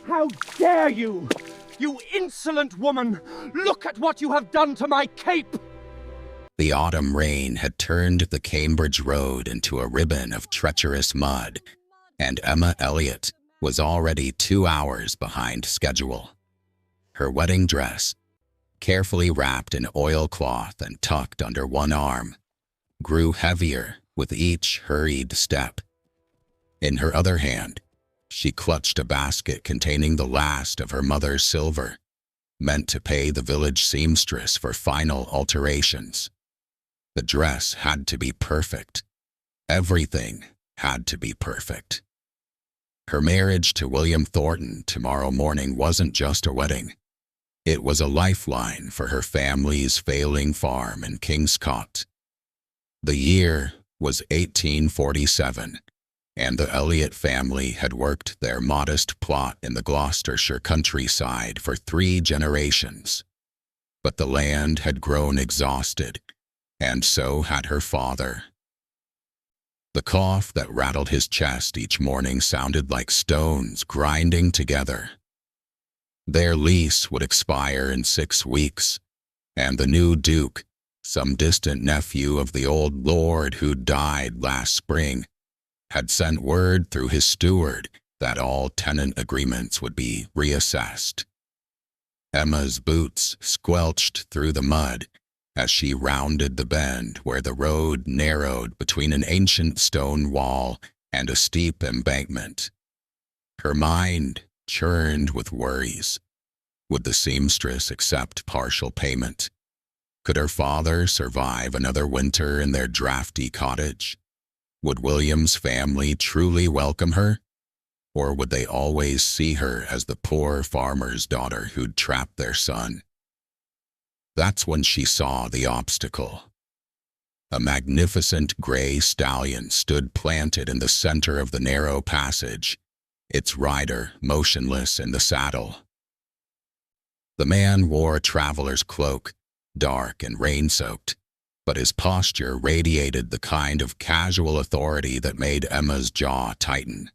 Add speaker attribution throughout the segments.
Speaker 1: How dare you! You insolent woman! Look at what you have done to my cape!
Speaker 2: The autumn rain had turned the Cambridge road into a ribbon of treacherous mud, and Emma Elliot was already 2 hours behind schedule. Her wedding dress, carefully wrapped in oilcloth and tucked under one arm, grew heavier with each hurried step. In her other hand, she clutched a basket containing the last of her mother's silver, meant to pay the village seamstress for final alterations. The dress had to be perfect. Everything had to be perfect. Her marriage to William Thornton tomorrow morning wasn't just a wedding. It was a lifeline for her family's failing farm in Kingscott. The year was 1847, and the Elliot family had worked their modest plot in the Gloucestershire countryside for 3 generations. But the land had grown exhausted, and so had her father. The cough that rattled his chest each morning sounded like stones grinding together. Their lease would expire in 6 weeks, and the new Duke, some distant nephew of the old lord who died last spring, had sent word through his steward that all tenant agreements would be reassessed. Emma's boots squelched through the mud as she rounded the bend where the road narrowed between an ancient stone wall and a steep embankment. Her mind churned with worries. Would the seamstress accept partial payment? Could her father survive another winter in their drafty cottage? Would William's family truly welcome her? Or would they always see her as the poor farmer's daughter who'd trapped their son? That's when she saw the obstacle. A magnificent gray stallion stood planted in the center of the narrow passage, its rider motionless in the saddle. The man wore a traveler's cloak, dark and rain-soaked, but his posture radiated the kind of casual authority that made Emma's jaw tighten.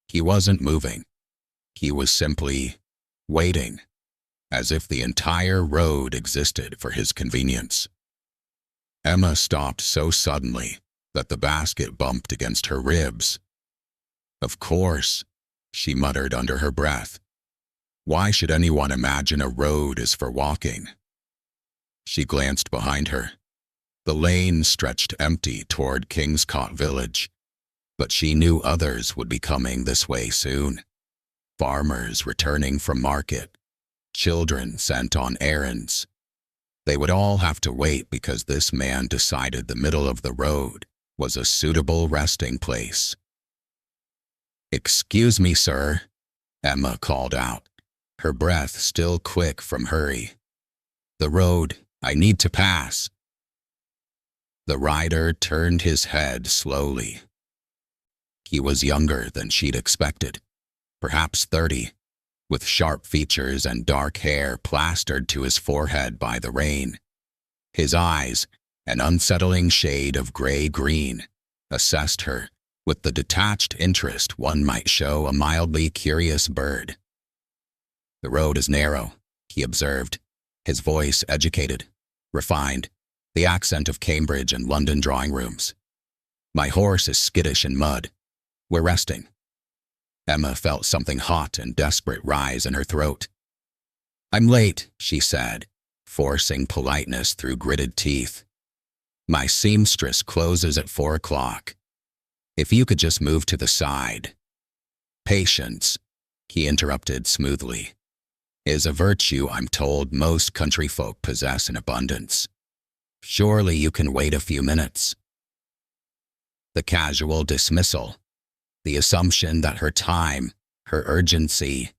Speaker 2: He wasn't moving. He was simply waiting, as if the entire road existed for his convenience. Emma stopped so suddenly that the basket bumped against her ribs. "Of course," she muttered under her breath. "Why should anyone imagine a road is for walking?" She glanced behind her. The lane stretched empty toward Kingscott Village, but she knew others would be coming this way soon. Farmers returning from market, children sent on errands. They would all have to wait because this man decided the middle of the road was a suitable resting place. "Excuse me, sir," Emma called out, her breath still quick from hurry. "The road, I need to pass." The rider turned his head slowly. He was younger than she'd expected, perhaps 30, with sharp features and dark hair plastered to his forehead by the rain. His eyes, an unsettling shade of gray-green, assessed her with the detached interest one might show a mildly curious bird. "The road is narrow," he observed, his voice educated, refined, the accent of Cambridge and London drawing rooms. "My horse is skittish in mud. We're resting." Emma felt something hot and desperate rise in her throat. "I'm late," she said, forcing politeness through gritted teeth. "My seamstress closes at 4 o'clock. If you could just move to the side." "Patience," he interrupted smoothly, "is a virtue I'm told most country folk possess in abundance. Surely you can wait a few minutes." The casual dismissal, the assumption that her time, her urgency,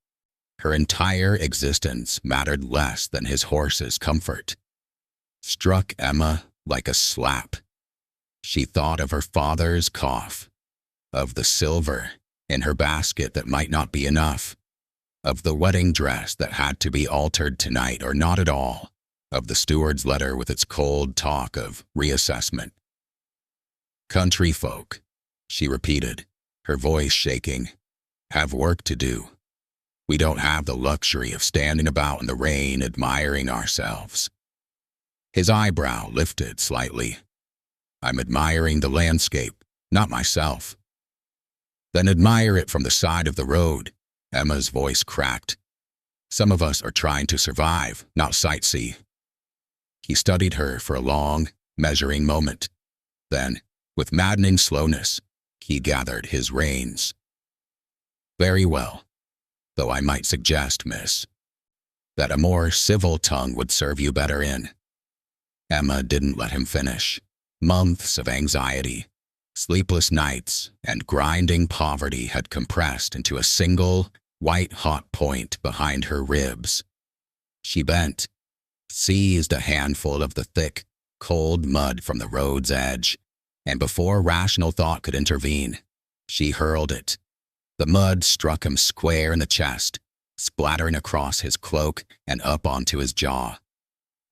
Speaker 2: her entire existence mattered less than his horse's comfort, struck Emma like a slap. She thought of her father's cough, of the silver in her basket that might not be enough, of the wedding dress that had to be altered tonight or not at all, of the steward's letter with its cold talk of reassessment. "Country folk," she repeated, her voice shaking, "have work to do. We don't have the luxury of standing about in the rain admiring ourselves. His eyebrow lifted slightly. I'm admiring the landscape, not myself. Then admire it from the side of the road. Emma's voice cracked. Some of us are trying to survive, not sightsee. He studied her for a long, measuring moment. Then, with maddening slowness, he gathered his reins. Very well, though I might suggest, miss, that a more civil tongue would serve you better in. Emma didn't let him finish. Months of anxiety, sleepless nights, and grinding poverty had compressed into a single, white-hot point behind her ribs. She bent, seized a handful of the thick, cold mud from the road's edge, and before rational thought could intervene, she hurled it. The mud struck him square in the chest, splattering across his cloak and up onto his jaw.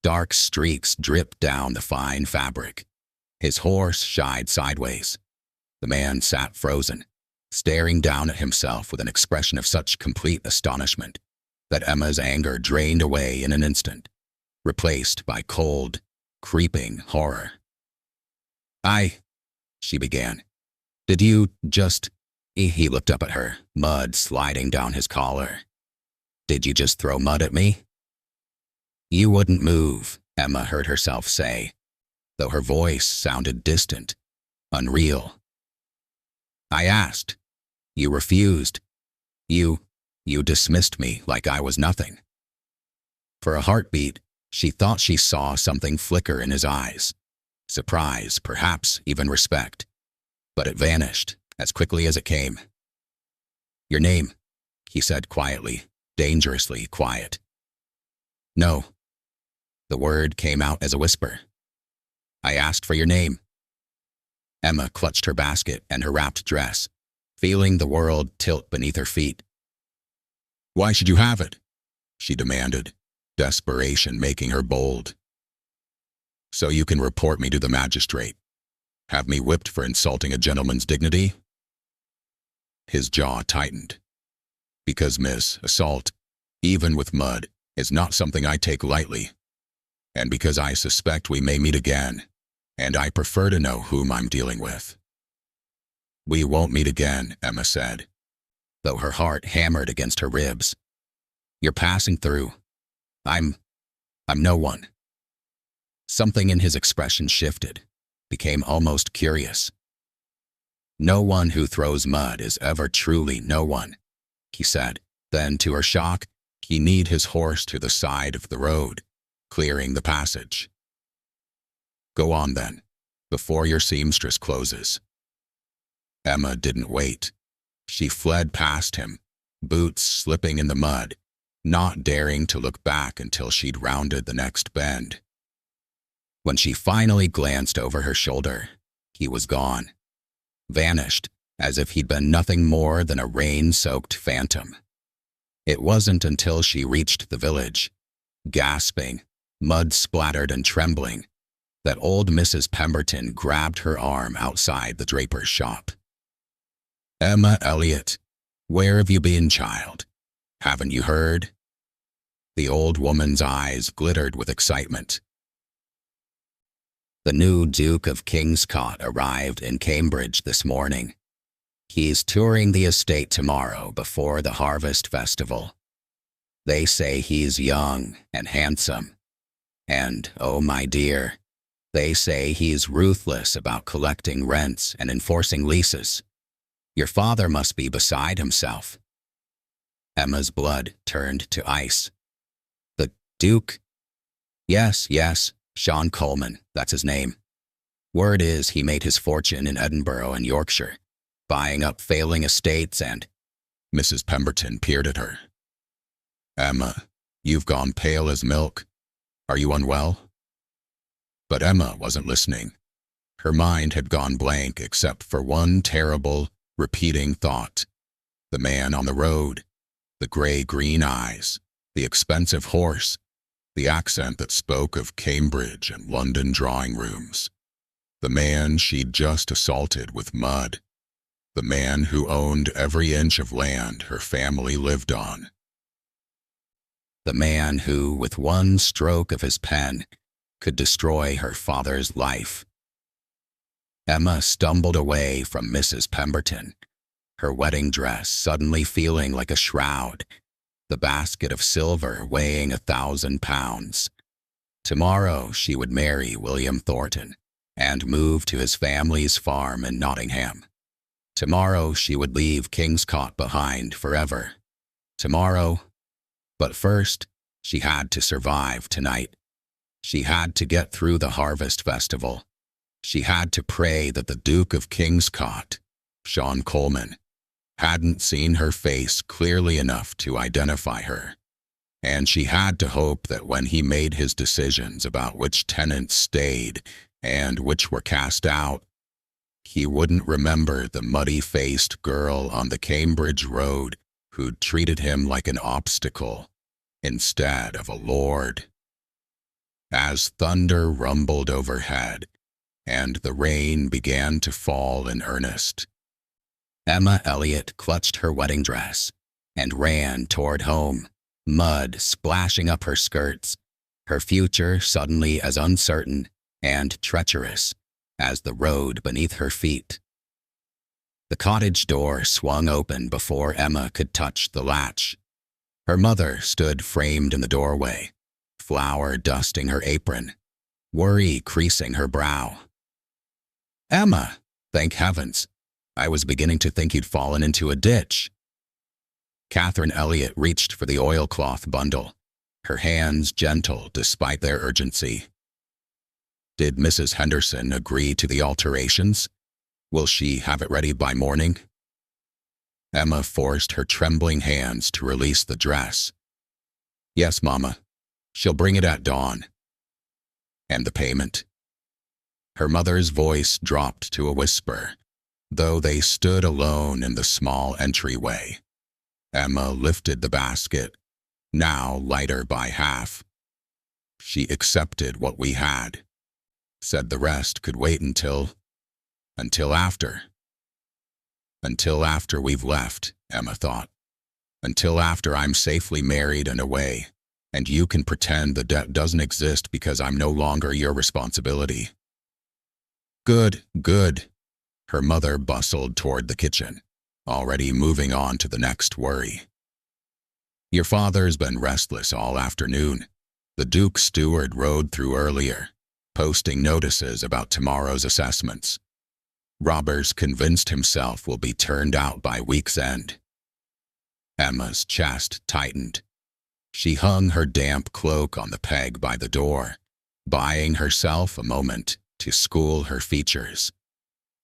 Speaker 2: Dark streaks dripped down the fine fabric. His horse shied sideways. The man sat frozen, staring down at himself with an expression of such complete astonishment that Emma's anger drained away in an instant, replaced by cold, creeping horror. She began. Did you just... He looked up at her, mud sliding down his collar. Did you just throw mud at me? You wouldn't move, Emma heard herself say, though her voice sounded distant, unreal. I asked. You refused. You dismissed me like I was nothing. For a heartbeat, she thought she saw something flicker in his eyes. Surprise, perhaps even respect. But it vanished as quickly as it came. Your name, he said quietly, dangerously quiet. No. The word came out as a whisper. I asked for your name. Emma clutched her basket and her wrapped dress, feeling the world tilt beneath her feet. Why should you have it? She demanded, desperation making her bold. So you can report me to the magistrate. Have me whipped for insulting a gentleman's dignity? His jaw tightened. Because, miss, assault, even with mud, is not something I take lightly. And because I suspect we may meet again, and I prefer to know whom I'm dealing with. We won't meet again, Emma said, though her heart hammered against her ribs. You're passing through. I'm no one. Something in his expression shifted, became almost curious. No one who throws mud is ever truly no one, he said. Then, to her shock, he kneed his horse to the side of the road, clearing the passage. Go on then, before your seamstress closes. Emma didn't wait. She fled past him, boots slipping in the mud, not daring to look back until she'd rounded the next bend. When she finally glanced over her shoulder, he was gone, vanished as if he'd been nothing more than a rain-soaked phantom. It wasn't until she reached the village, gasping, mud-splattered and trembling, that old Mrs. Pemberton grabbed her arm outside the draper's shop. Emma Elliot, where have you been, child? Haven't you heard? The old woman's eyes glittered with excitement. The new Duke of Kingscott arrived in Cambridge this morning. He's touring the estate tomorrow before the Harvest Festival. They say he's young and handsome. And, oh my dear, they say he's ruthless about collecting rents and enforcing leases. Your father must be beside himself. Emma's blood turned to ice. The Duke? Yes, Sean Coleman, that's his name. Word is he made his fortune in Edinburgh and Yorkshire, buying up failing estates and... Mrs. Pemberton peered at her. Emma, you've gone pale as milk. Are you unwell? But Emma wasn't listening. Her mind had gone blank except for one terrible, repeating thought. The man on the road, the gray-green eyes, the expensive horse, the accent that spoke of Cambridge and London drawing rooms. The man she'd just assaulted with mud. The man who owned every inch of land her family lived on. The man who, with one stroke of his pen, could destroy her father's life. Emma stumbled away from Mrs. Pemberton, her wedding dress suddenly feeling like a shroud, the basket of silver weighing 1,000 pounds. Tomorrow she would marry William Thornton and move to his family's farm in Nottingham. Tomorrow she would leave Kingscote behind forever. Tomorrow, but first, she had to survive tonight. She had to get through the harvest festival. She had to pray that the Duke of Kingscote, Sean Coleman, hadn't seen her face clearly enough to identify her. And she had to hope that when he made his decisions about which tenants stayed and which were cast out, he wouldn't remember the muddy-faced girl on the Cambridge Road who'd treated him like an obstacle instead of a lord. As thunder rumbled overhead and the rain began to fall in earnest, Emma Elliot clutched her wedding dress and ran toward home, mud splashing up her skirts, her future suddenly as uncertain and treacherous as the road beneath her feet. The cottage door swung open before Emma could touch the latch. Her mother stood framed in the doorway, flour dusting her apron, worry creasing her brow. "Emma, thank heavens. I was beginning to think you'd fallen into a ditch." Catherine Elliot reached for the oilcloth bundle, her hands gentle despite their urgency. "Did Mrs. Henderson agree to the alterations? Will she have it ready by morning?" Emma forced her trembling hands to release the dress. "Yes, Mama. She'll bring it at dawn." "And the payment?" Her mother's voice dropped to a whisper, though they stood alone in the small entryway. Emma lifted the basket, now lighter by half. "She accepted what we had. Said the rest could wait until after. Until after we've left," Emma thought. "Until after I'm safely married and away, and you can pretend the debt doesn't exist because I'm no longer your responsibility." "Good, good." Her mother bustled toward the kitchen, already moving on to the next worry. "Your father's been restless all afternoon. The Duke's steward rode through earlier, posting notices about tomorrow's assessments. Robbers convinced himself will be turned out by week's end." Emma's chest tightened. She hung her damp cloak on the peg by the door, buying herself a moment to school her features.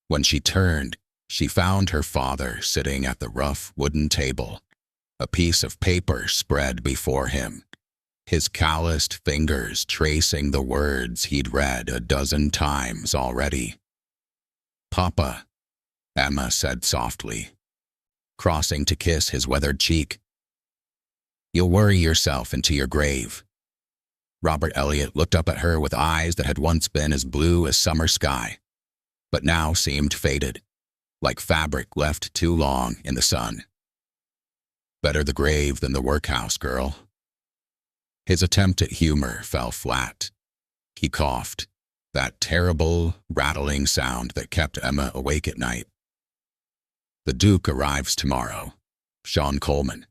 Speaker 2: When she turned, she found her father sitting at the rough wooden table, a piece of paper spread before him, his calloused fingers tracing the words he'd read a dozen times already. "Papa," Emma said softly, crossing to kiss his weathered cheek. "You'll worry yourself into your grave." Robert Elliot looked up at her with eyes that had once been as blue as summer sky, but now seemed faded, like fabric left too long in the sun. "Better the grave than the workhouse, girl." His attempt at humor fell flat. He coughed, that terrible, rattling sound that kept Emma awake at night. "The Duke arrives tomorrow, Sean Coleman.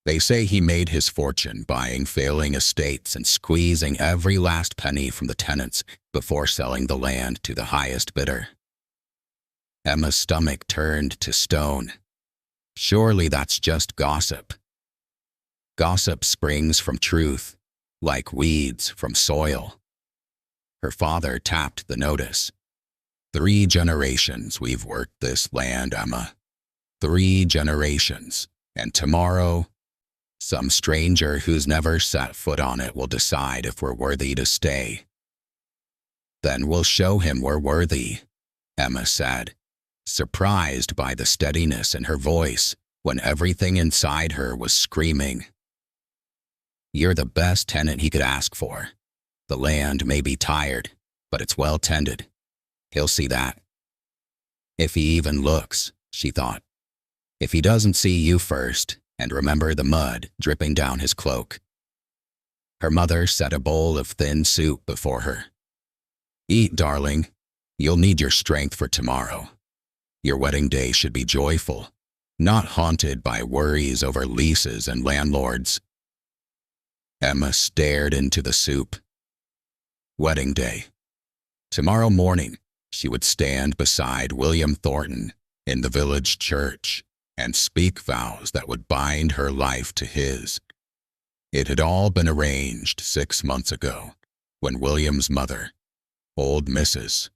Speaker 2: They say he made his fortune buying failing estates and squeezing every last penny from the tenants before selling the land to the highest bidder." Emma's stomach turned to stone. Surely that's just gossip. Gossip springs from truth, like weeds from soil. Her father tapped the notice. 3 generations we've worked this land, Emma. 3 generations, and tomorrow, some stranger who's never set foot on it will decide if we're worthy to stay. Then we'll show him we're worthy, Emma said, surprised by the steadiness in her voice when everything inside her was screaming. You're the best tenant he could ask for. The land may be tired, but it's well tended. He'll see that. If he even looks, she thought. If he doesn't see you first, and remember the mud dripping down his cloak, Her mother set a bowl of thin soup before her. "Eat, darling. You'll need your strength for tomorrow. Your wedding day should be joyful, not haunted by worries over leases and landlords." Emma stared into the soup. Wedding day. Tomorrow morning, she would stand beside William Thornton in the village church and speak vows that would bind her life to his. It had all been arranged 6 months ago, when William's mother, old Mrs.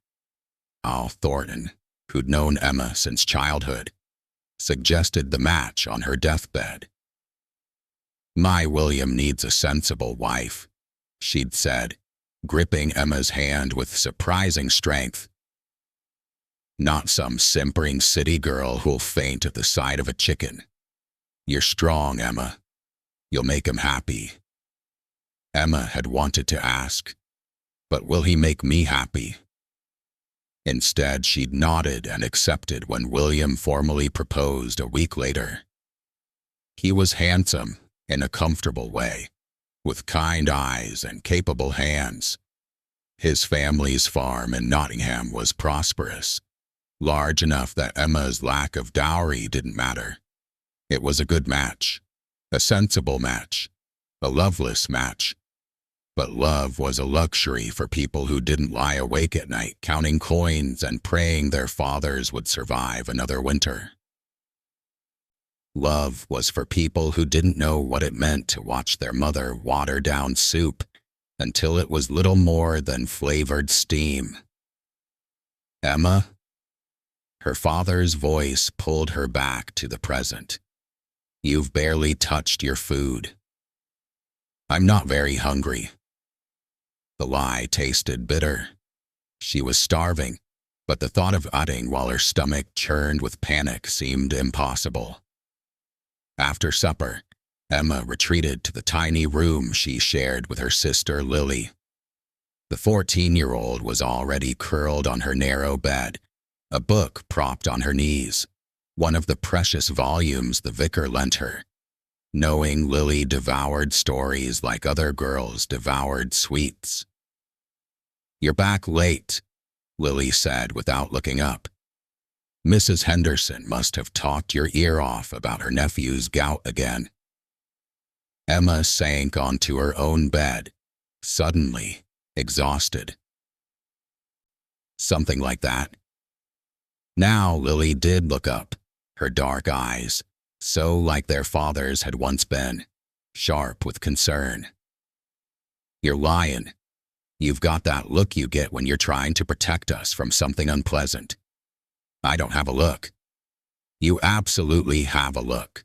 Speaker 2: Al Thornton, who'd known Emma since childhood, suggested the match on her deathbed. "My William needs a sensible wife," she'd said, gripping Emma's hand with surprising strength. "Not some simpering city girl who'll faint at the sight of a chicken. You're strong, Emma. You'll make him happy." Emma had wanted to ask, "But will he make me happy?" Instead, she'd nodded and accepted when William formally proposed a week later. He was handsome in a comfortable way, with kind eyes and capable hands. His family's farm in Nottingham was prosperous, large enough that Emma's lack of dowry didn't matter. It was a good match, a sensible match, a loveless match. But love was a luxury for people who didn't lie awake at night counting coins and praying their fathers would survive another winter. Love was for people who didn't know what it meant to watch their mother water down soup until it was little more than flavored steam. "Emma?" Her father's voice pulled her back to the present. "You've barely touched your food." "I'm not very hungry." The lie tasted bitter. She was starving, but the thought of eating while her stomach churned with panic seemed impossible. After supper, Emma retreated to the tiny room she shared with her sister Lily. The 14-year-old was already curled on her narrow bed, a book propped on her knees, one of the precious volumes the vicar lent her, knowing Lily devoured stories like other girls devoured sweets. "You're back late," Lily said without looking up. "Mrs. Henderson must have talked your ear off about her nephew's gout again." Emma sank onto her own bed, suddenly exhausted. "Something like that." Now Lily did look up, her dark eyes, so like their father's had once been, sharp with concern. "You're lying. You've got that look you get when you're trying to protect us from something unpleasant." "I don't have a look." "You absolutely have a look."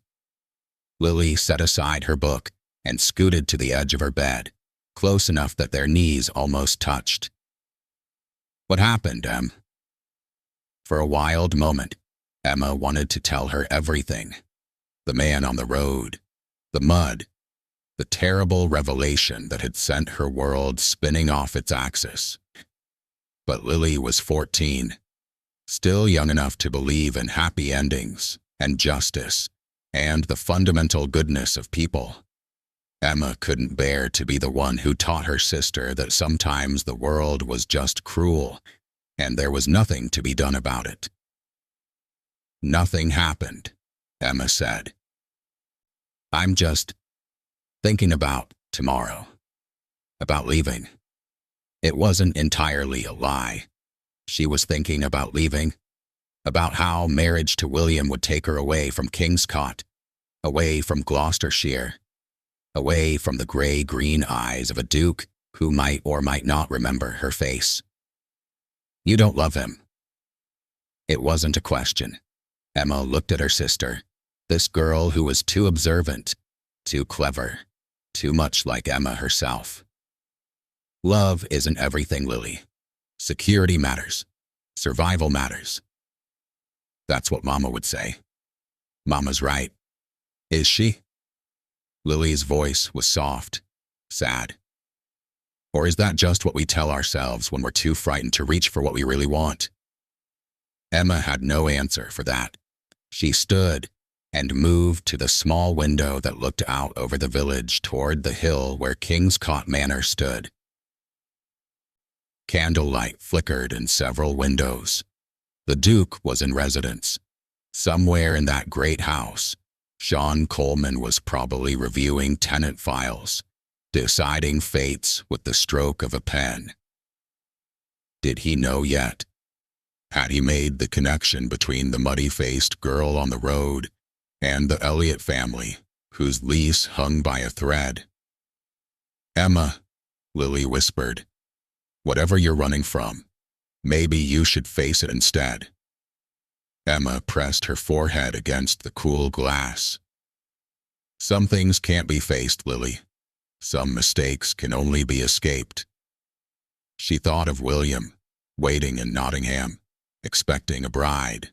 Speaker 2: Lily set aside her book and scooted to the edge of her bed, close enough that their knees almost touched. "What happened, Em?" For a wild moment, Emma wanted to tell her everything. The man on the road, the mud, the terrible revelation that had sent her world spinning off its axis. But Lily was 14, still young enough to believe in happy endings and justice and the fundamental goodness of people. Emma couldn't bear to be the one who taught her sister that sometimes the world was just cruel and there was nothing to be done about it. "Nothing happened," Emma said. "I'm just thinking about tomorrow, about leaving." It wasn't entirely a lie. She was thinking about leaving, about how marriage to William would take her away from Kingscott, away from Gloucestershire, away from the gray-green eyes of a duke who might or might not remember her face. "You don't love him." It wasn't a question. Emma looked at her sister, this girl who was too observant, too clever, too much like Emma herself. "Love isn't everything, Lily. Security matters. Survival matters." That's what Mama would say. Mama's right. Is she? Lily's voice was soft, sad. Or is that just what we tell ourselves when we're too frightened to reach for what we really want? Emma had no answer for that. She stood, and moved to the small window that looked out over the village toward the hill where Kingscote Manor stood. Candlelight flickered in several windows. The Duke was in residence. Somewhere in that great house, Sean Coleman was probably reviewing tenant files, deciding fates with the stroke of a pen. Did he know yet? Had he made the connection between the muddy-faced girl on the road and the Elliott family, whose lease hung by a thread? "Emma," Lily whispered, "whatever you're running from, maybe you should face it instead." Emma pressed her forehead against the cool glass. "Some things can't be faced, Lily. Some mistakes can only be escaped." She thought of William, waiting in Nottingham, expecting a bride.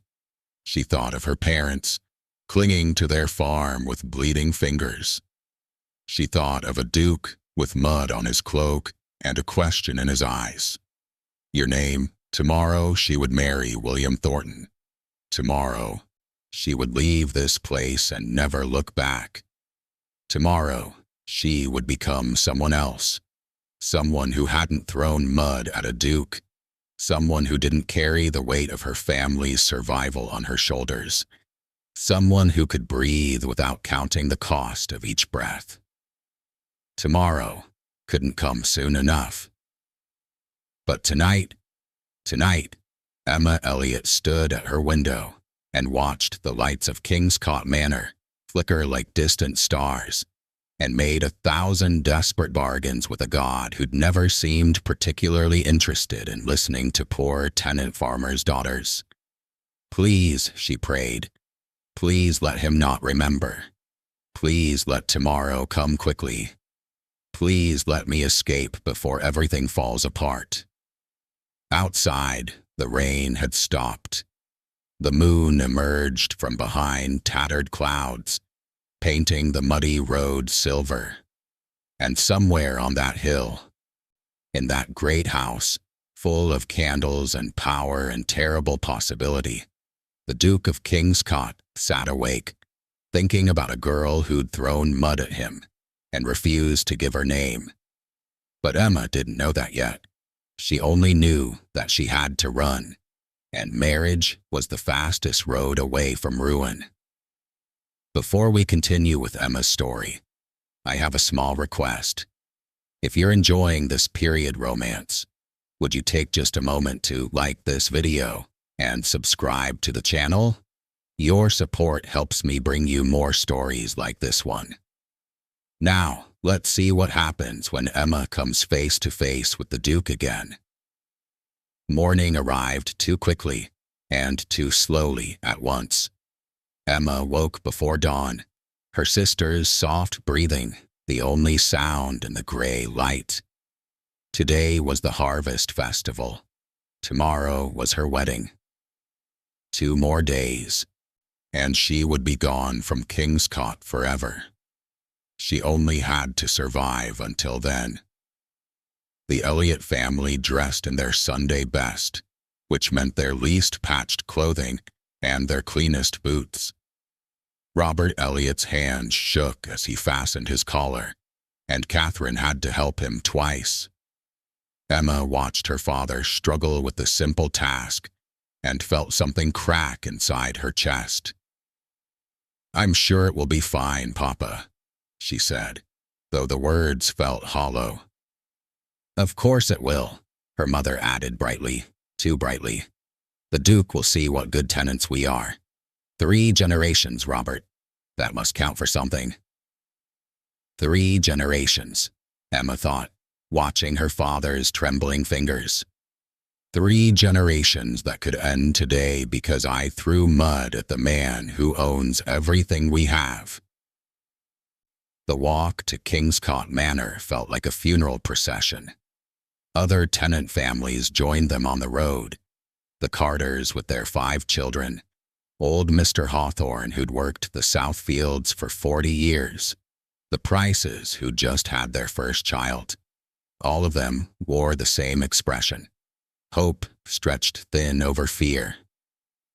Speaker 2: She thought of her parents, clinging to their farm with bleeding fingers. She thought of a Duke with mud on his cloak and a question in his eyes. Your name, tomorrow she would marry William Thornton. Tomorrow, she would leave this place and never look back. Tomorrow, she would become someone else. Someone who hadn't thrown mud at a Duke. Someone who didn't carry the weight of her family's survival on her shoulders. Someone who could breathe without counting the cost of each breath. Tomorrow couldn't come soon enough. But tonight, Emma Elliott stood at her window and watched the lights of Kingscote Manor flicker like distant stars, and made 1,000 desperate bargains with a god who'd never seemed particularly interested in listening to poor tenant farmers' daughters. Please, she prayed, please let him not remember. Please let tomorrow come quickly. Please let me escape before everything falls apart. Outside, the rain had stopped. The moon emerged from behind tattered clouds, painting the muddy road silver. And somewhere on that hill, in that great house, full of candles and power and terrible possibility, the Duke of Kingscote sat awake, thinking about a girl who'd thrown mud at him and refused to give her name. But Emma didn't know that yet. She only knew that she had to run, and marriage was the fastest road away from ruin. Before we continue with Emma's story, I have a small request. If you're enjoying this period romance, would you take just a moment to like this video and subscribe to the channel? Your support helps me bring you more stories like this one. Now, let's see what happens when Emma comes face to face with the Duke again. Morning arrived too quickly and too slowly at once. Emma woke before dawn, her sister's soft breathing the only sound in the gray light. Today was the harvest festival. Tomorrow was her wedding. 2 more days, and she would be gone from Kingscote forever. She only had to survive until then. The Elliott family dressed in their Sunday best, which meant their least patched clothing and their cleanest boots. Robert Elliott's hands shook as he fastened his collar, and Catherine had to help him twice. Emma watched her father struggle with the simple task and felt something crack inside her chest. "I'm sure it will be fine, Papa," she said, though the words felt hollow. "Of course it will," her mother added brightly, too brightly. "The Duke will see what good tenants we are. 3 generations, Robert. That must count for something." 3 generations, Emma thought, watching her father's trembling fingers. 3 generations that could end today because I threw mud at the man who owns everything we have. The walk to Kingscote Manor felt like a funeral procession. Other tenant families joined them on the road. The Carters with their 5 children, old Mr. Hawthorne who'd worked the South Fields for 40 years, the Prices who'd just had their first child. All of them wore the same expression. Hope stretched thin over fear.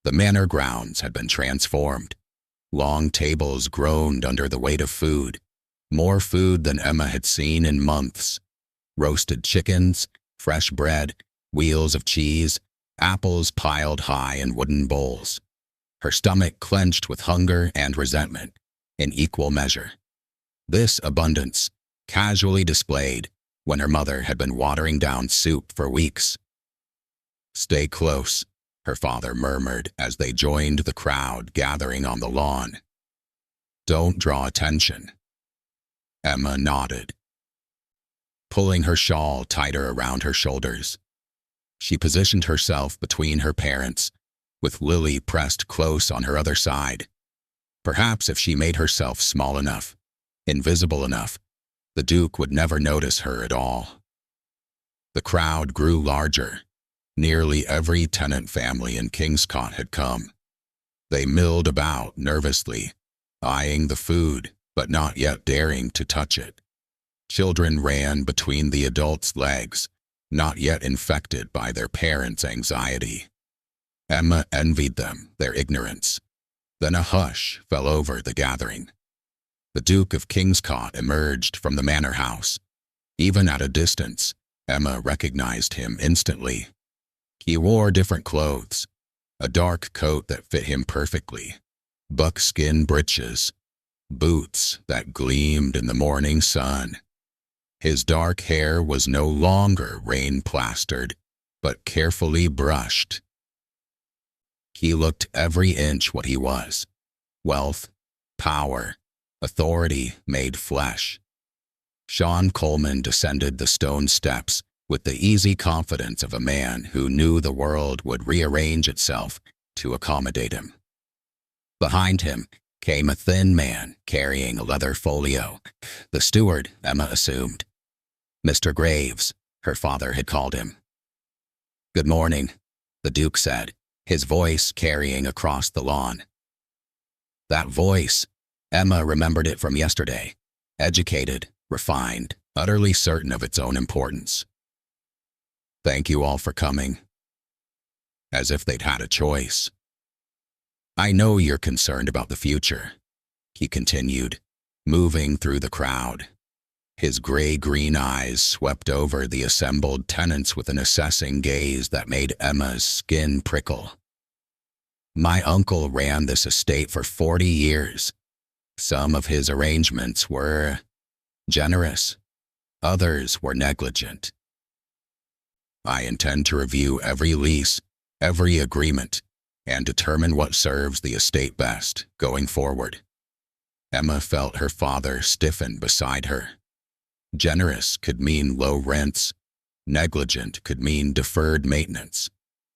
Speaker 2: The manor grounds had been transformed. Long tables groaned under the weight of food, more food than Emma had seen in months. Roasted chickens, fresh bread, wheels of cheese, apples piled high in wooden bowls. Her stomach clenched with hunger and resentment in equal measure. This abundance, casually displayed when her mother had been watering down soup for weeks. "Stay close," her father murmured as they joined the crowd gathering on the lawn. "Don't draw attention." Emma nodded, pulling her shawl tighter around her shoulders. She positioned herself between her parents, with Lily pressed close on her other side. Perhaps if she made herself small enough, invisible enough, the Duke would never notice her at all. The crowd grew larger. Nearly every tenant family in Kingscott had come. They milled about nervously, eyeing the food, but not yet daring to touch it. Children ran between the adults' legs, not yet infected by their parents' anxiety. Emma envied them, their ignorance. Then a hush fell over the gathering. The Duke of Kingscott emerged from the manor house. Even at a distance, Emma recognized him instantly. He wore different clothes, a dark coat that fit him perfectly, buckskin breeches, boots that gleamed in the morning sun. His dark hair was no longer rain-plastered, but carefully brushed. He looked every inch what he was: wealth, power, authority made flesh. Sean Coleman descended the stone steps with the easy confidence of a man who knew the world would rearrange itself to accommodate him. Behind him came a thin man carrying a leather folio. The steward, Emma assumed. Mr. Graves, her father had called him. "Good morning," the Duke said, his voice carrying across the lawn. That voice, Emma remembered it from yesterday. Educated, refined, utterly certain of its own importance. "Thank you all for coming." As if they'd had a choice. "I know you're concerned about the future," he continued, moving through the crowd. His gray-green eyes swept over the assembled tenants with an assessing gaze that made Emma's skin prickle. "My uncle ran this estate for 40 years. Some of his arrangements were generous. Others were negligent. I intend to review every lease, every agreement, and determine what serves the estate best going forward." Emma felt her father stiffen beside her. Generous could mean low rents. Negligent could mean deferred maintenance.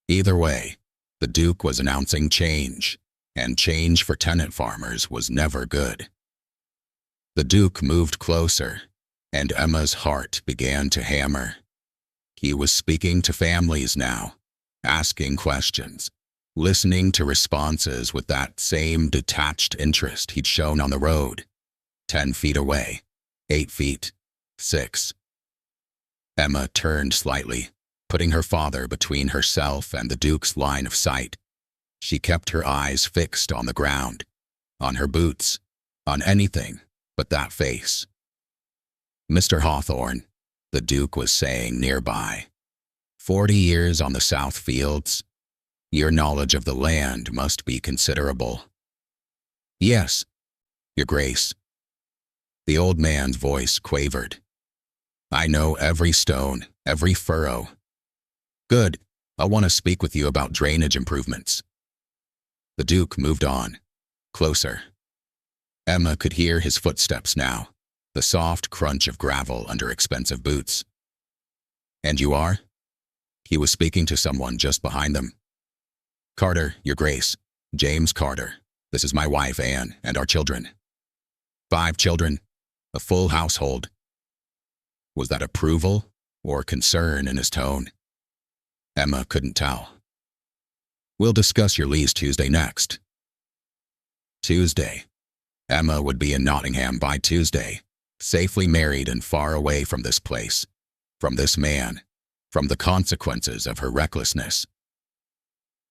Speaker 2: Either way, the Duke was announcing change, and change for tenant farmers was never good. The Duke moved closer, and Emma's heart began to hammer. He was speaking to families now, asking questions, listening to responses with that same detached interest he'd shown on the road. 10 feet away, 8 feet, 6. Emma turned slightly, putting her father between herself and the Duke's line of sight. She kept her eyes fixed on the ground, on her boots, on anything but that face. "Mr. Hawthorne," the Duke was saying nearby, 40 years on the South Fields. Your knowledge of the land must be considerable." "Yes, Your Grace." The old man's voice quavered. "I know every stone, every furrow." "Good. I want to speak with you about drainage improvements." The Duke moved on, closer. Emma could hear his footsteps now, the soft crunch of gravel under expensive boots. "And you are?" He was speaking to someone just behind them. "Carter, Your Grace. James Carter. This is my wife, Anne, and our children." 5 children. A full household. Was that approval or concern in his tone? Emma couldn't tell. "We'll discuss your lease Tuesday next." Tuesday. Emma would be in Nottingham by Tuesday, safely married and far away from this place, from this man, from the consequences of her recklessness.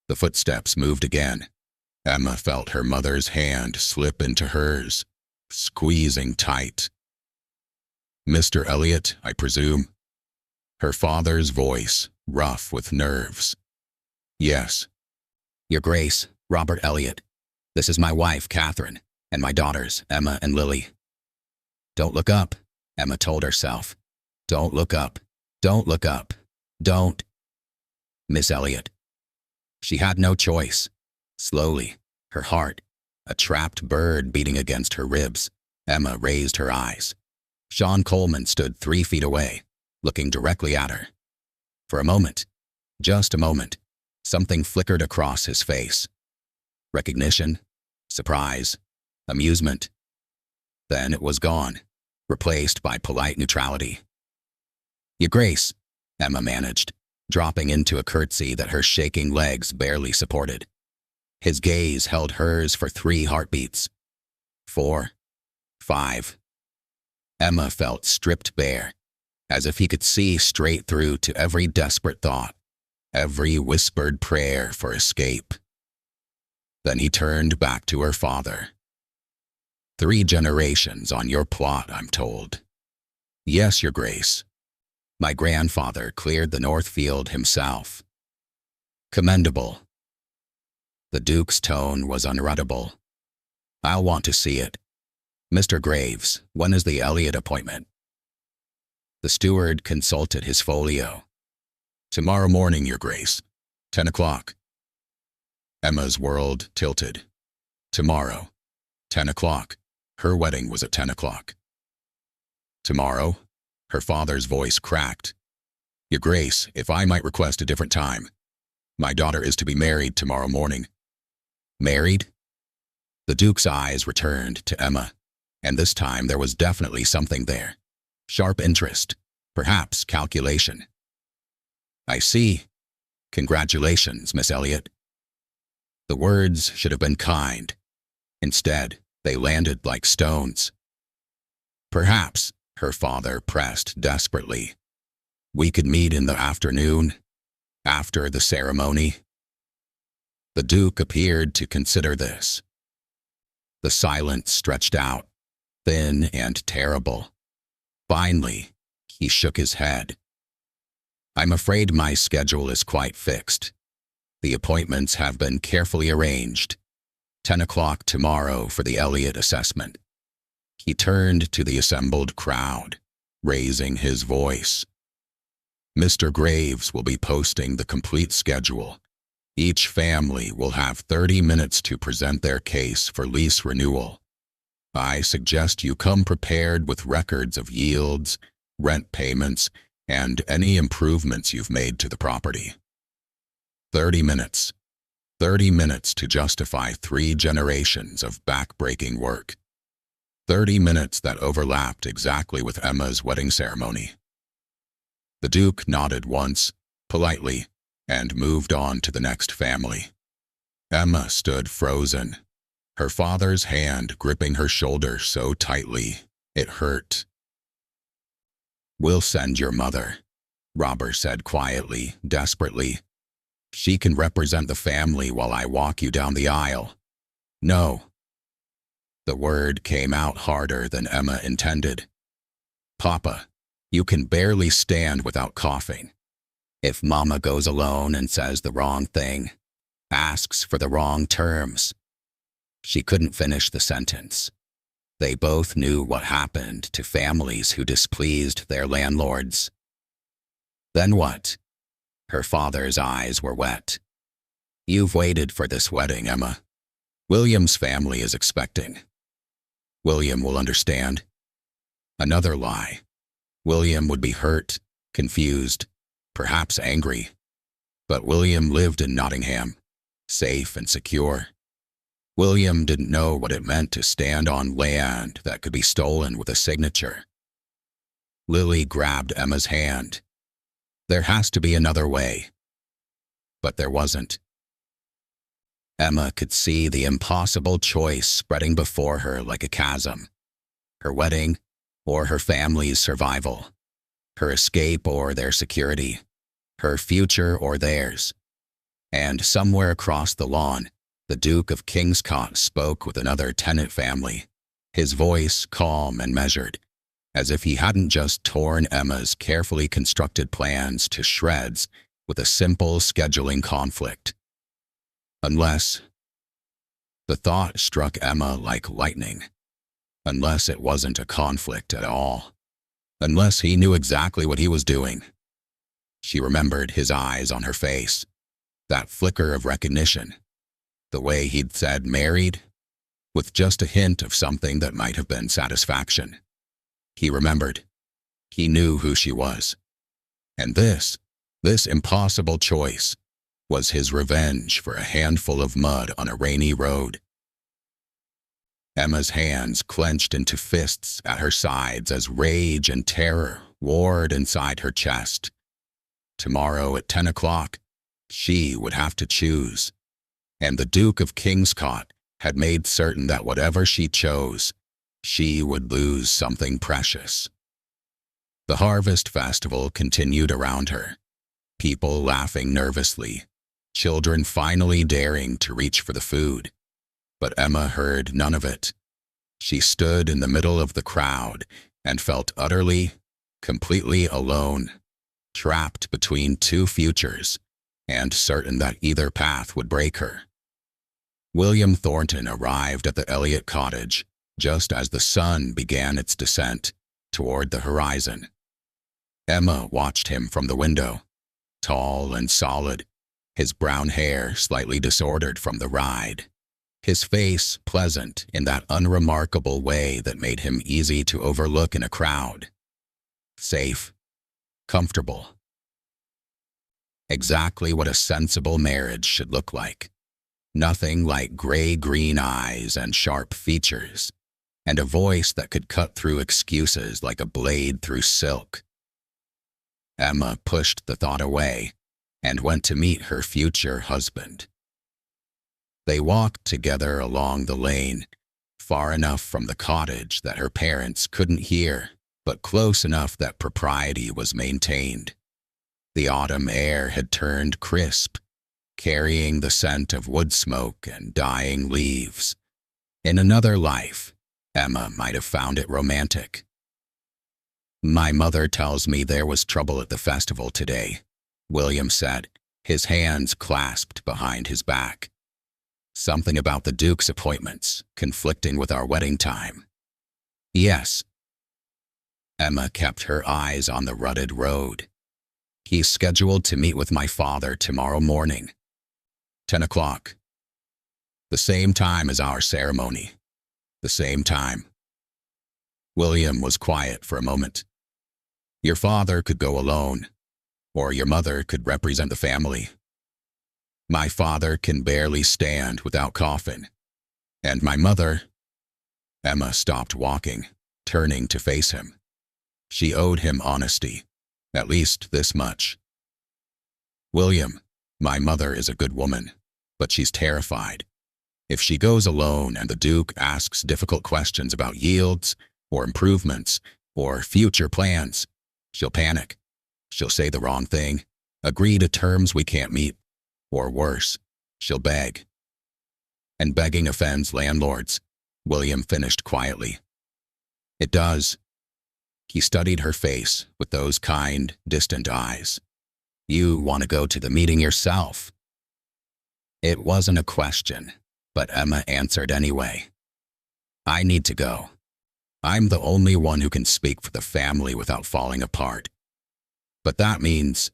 Speaker 2: The footsteps moved again. Emma felt her mother's hand slip into hers, squeezing tight. "Mr. Elliot, I presume?" Her father's voice, rough with nerves. "Yes."
Speaker 3: "Your Grace, Robert Elliot. This is my wife, Catherine, and my daughters, Emma and Lily." "Don't look up," Emma told herself. "Don't look up. Don't look up. Don't." Miss Elliot. She had no choice. Slowly, her heart, a trapped bird beating against her ribs, Emma raised her eyes. Sean Coleman stood 3 feet away, looking directly at her. For a moment, just a moment, something flickered across his face. Recognition, surprise, amusement. Then it was gone, replaced by polite neutrality. "Your Grace," Emma managed, dropping into a curtsy that her shaking legs barely supported. His gaze held hers for 3 heartbeats. 4, 5. Emma felt stripped bare, as if he could see straight through to every desperate thought, every whispered prayer for escape. Then he turned back to her father. "3 generations on your plot, I'm told." "Yes, Your Grace. My grandfather cleared the North Field himself." "Commendable." The Duke's tone was unreadable. "I'll want to see it. Mr. Graves, when is the Elliot appointment?" The steward consulted his folio.
Speaker 2: "Tomorrow morning, Your Grace. 10 o'clock. Emma's world tilted. Tomorrow, 10 o'clock. Her wedding was at 10 o'clock. "Tomorrow?" Her father's voice cracked. "Your Grace, if I might request a different time. My daughter is to be married tomorrow morning."
Speaker 3: "Married?"
Speaker 2: The Duke's eyes returned to Emma, and this time there was definitely something there. Sharp interest, perhaps calculation. "I see. Congratulations, Miss Elliot." The words should have been kind. Instead, they landed like stones. "Perhaps," her father pressed desperately, "we could meet in the afternoon, after the ceremony." The Duke appeared to consider this. The silence stretched out, thin and terrible. Finally, he shook his head. "I'm afraid my schedule is quite fixed. The appointments have been carefully arranged. 10 o'clock tomorrow for the Elliot assessment." He turned to the assembled crowd, raising his voice. "Mr. Graves will be posting the complete schedule. Each family will have 30 minutes to present their case for lease renewal. I suggest you come prepared with records of yields, rent payments, and any improvements you've made to the property. 30 minutes. 30 minutes to justify 3 generations of back-breaking work. 30 minutes that overlapped exactly with Emma's wedding ceremony." The Duke nodded once, politely, and moved on to the next family. Emma stood frozen, her father's hand gripping her shoulder so tightly it hurt. "We'll send your mother," Robert said quietly, desperately. "She can represent the family while I walk you down the aisle." "No." The word came out harder than Emma intended. "Papa, you can barely stand without coughing. If Mama goes alone and says the wrong thing, asks for the wrong terms." She couldn't finish the sentence. They both knew what happened to families who displeased their landlords. "Then what?" Her father's eyes were wet. "You've waited for this wedding, Emma. William's family is expecting. William will understand." Another lie. William would be hurt, confused, perhaps angry. But William lived in Nottingham, safe and secure. William didn't know what it meant to stand on land that could be stolen with a signature. Lily grabbed Emma's hand. There has to be another way. But there wasn't. Emma could see the impossible choice spreading before her like a chasm. Her wedding or her family's survival. Her escape or their security. Her future or theirs. And somewhere across the lawn, The Duke of Kingscott spoke with another tenant family, his voice calm and measured, as if he hadn't just torn Emma's carefully constructed plans to shreds with a simple scheduling conflict. Unless, the thought struck Emma like lightning. Unless it wasn't a conflict at all. Unless he knew exactly what he was doing. She remembered his eyes on her face, that flicker of recognition, the way he'd said married, with just a hint of something that might have been satisfaction. He remembered. He knew who she was. And this impossible choice was his revenge for a handful of mud on a rainy road. Emma's hands clenched into fists at her sides as rage and terror warred inside her chest. Tomorrow at 10 o'clock, she would have to choose. And the Duke of Kingscott had made certain that whatever she chose, she would lose something precious. The harvest festival continued around her, people laughing nervously, children finally daring to reach for the food. But Emma heard none of it. She stood in the middle of the crowd and felt utterly, completely alone, trapped between two futures, and certain that either path would break her. William Thornton arrived at the Elliott cottage just as the sun began its descent toward the horizon. Emma watched him from the window, tall and solid, his brown hair slightly disordered from the ride, his face pleasant in that unremarkable way that made him easy to overlook in a crowd. Safe, comfortable. Exactly what a sensible marriage should look like. Nothing like gray-green eyes and sharp features, and a voice that could cut through excuses like a blade through silk. Emma pushed the thought away and went to meet her future husband. They walked together along the lane, far enough from the cottage that her parents couldn't hear, but close enough that propriety was maintained. The autumn air had turned crisp, carrying the scent of wood smoke and dying leaves. In another life, Emma might have found it romantic. "My mother tells me there was trouble at the festival today," William said, his hands clasped behind his back. "Something about the Duke's appointments, conflicting with our wedding time." "Yes." Emma kept her eyes on the rutted road. "He's scheduled to meet with my father tomorrow morning. 10 o'clock. The same time as our ceremony. The same time." William was quiet for a moment. "Your father could go alone, or your mother could represent the family. My father can barely stand without coughing, and my mother—" Emma stopped walking, turning to face him. She owed him honesty, at least this much. "William, my mother is a good woman, but she's terrified. If she goes alone and the Duke asks difficult questions about yields, or improvements, or future plans, she'll panic. She'll say the wrong thing, agree to terms we can't meet, or worse, she'll beg. And begging offends landlords," William finished quietly. "It does." He studied her face with those kind, distant eyes. "You want to go to the meeting yourself." It wasn't a question, but Emma answered anyway. "I need to go. I'm the only one who can speak for the family without falling apart. But that means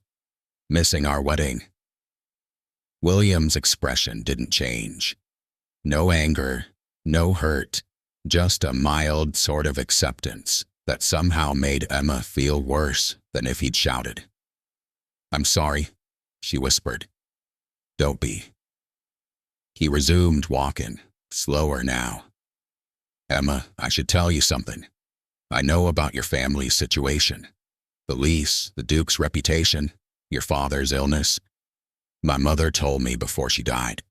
Speaker 2: missing our wedding." William's expression didn't change. No anger, no hurt, just a mild sort of acceptance that somehow made Emma feel worse than if he'd shouted. "I'm sorry," she whispered. "Don't be." He resumed walking, slower now. "Emma, I should tell you something. I know about your family's situation. The lease, the Duke's reputation, your father's illness. My mother told me before she died."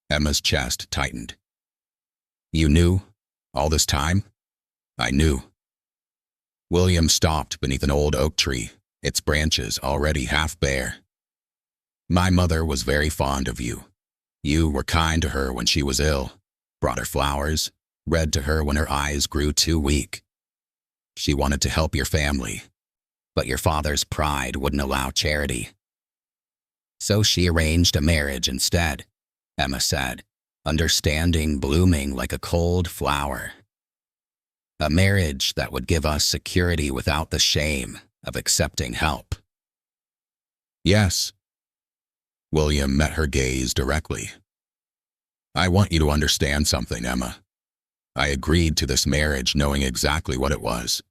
Speaker 2: Emma's chest tightened. "You knew? All this time?" "I knew." William stopped beneath an old oak tree, its branches already half bare. "My mother was very fond of you.
Speaker 3: You were kind to her when she was ill, brought her flowers, read to her when her eyes grew too weak. She wanted to help your family, but your father's pride wouldn't allow charity. So she arranged a marriage instead, Emma said, understanding blooming like a cold flower. A marriage that would give us security without the shame of accepting help.
Speaker 2: Yes. William met her gaze directly. I want you to understand something, Emma. I agreed to this marriage knowing exactly what it was.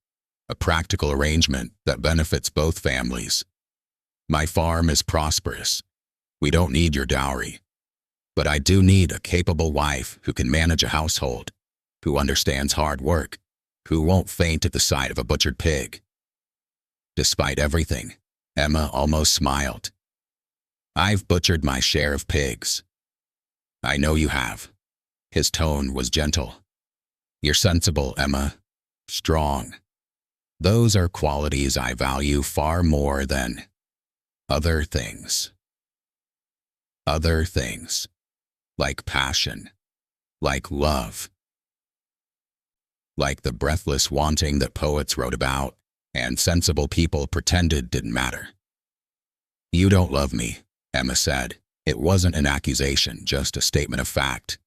Speaker 2: A practical arrangement that benefits both families. My farm is prosperous. We don't need your dowry. But I do need a capable wife who can manage a household, who understands hard work, who won't faint at the sight of a butchered pig. Despite everything, Emma almost smiled. I've butchered my share of pigs. I know you have. His tone was gentle. You're sensible, Emma. Strong. Those are qualities I value far more than other things. Other things. Like passion. Like love. Like the breathless wanting that poets wrote about and sensible people pretended didn't matter. You don't love me, Emma said. It wasn't an accusation, just a statement of fact.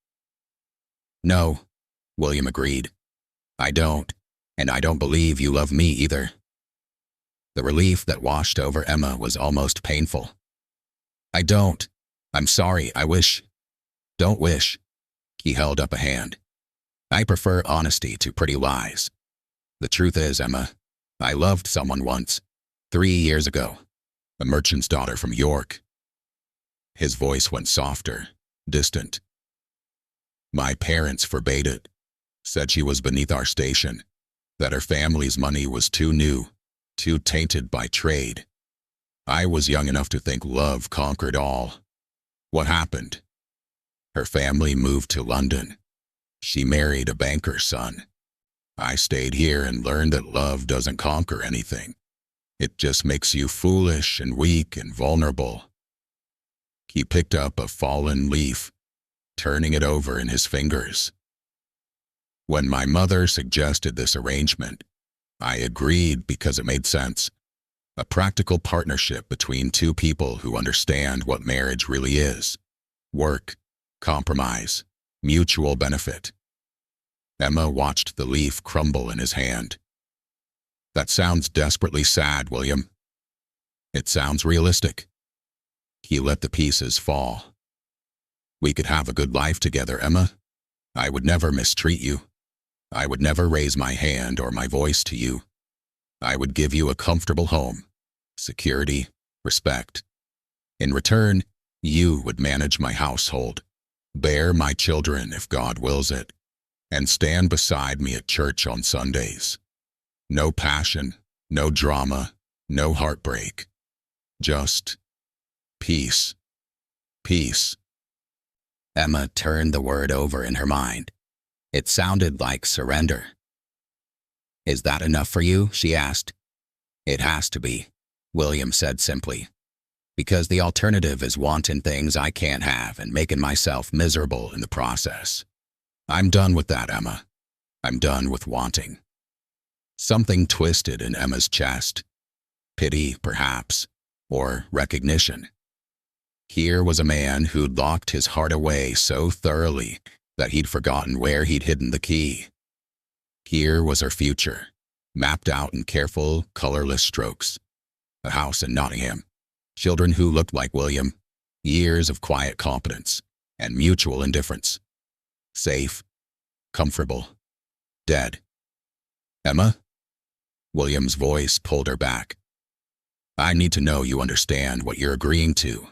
Speaker 2: No, William agreed. I don't, and I don't believe you love me either. The relief that washed over Emma was almost painful. I don't. I'm sorry, I wish. Don't wish. He held up a hand. I prefer honesty to pretty lies. The truth is, Emma, I loved someone once, 3 years ago, a merchant's daughter from York. His voice went softer, distant. My parents forbade it, said she was beneath our station, that her family's money was too new, too tainted by trade. I was young enough to think love conquered all. What happened? Her family moved to London. She married a banker's son. I stayed here and learned that love doesn't conquer anything. It just makes you foolish and weak and vulnerable. He picked up a fallen leaf, turning it over in his fingers. When my mother suggested this arrangement, I agreed because it made sense. A practical partnership between two people who understand what marriage really is. Work, compromise, mutual benefit. Emma watched the leaf crumble in his hand. That sounds desperately sad, William. It sounds realistic. He let the pieces fall. We could have a good life together, Emma. I would never mistreat you. I would never raise my hand or my voice to you. I would give you a comfortable home, security, respect. In return, you would manage my household, bear my children if God wills it, and stand beside me at church on Sundays. No passion, no drama, no heartbreak. Just peace. Peace.
Speaker 3: Emma turned the word over in her mind. It sounded like surrender. Is that enough for you? She asked. It has to be, William said simply, because the alternative is wanting things I can't have and making myself miserable in the process. I'm done with that, Emma. I'm done with wanting. Something twisted in Emma's chest. Pity, perhaps, or recognition. Here was a man who'd locked his heart away so thoroughly that he'd forgotten where he'd hidden the key. Here was her future, mapped out in careful, colorless strokes. A house in Nottingham, children who looked like William, years of quiet competence and mutual indifference. Safe, comfortable, dead. Emma? William's voice pulled her back. I need to know you understand what you're agreeing to.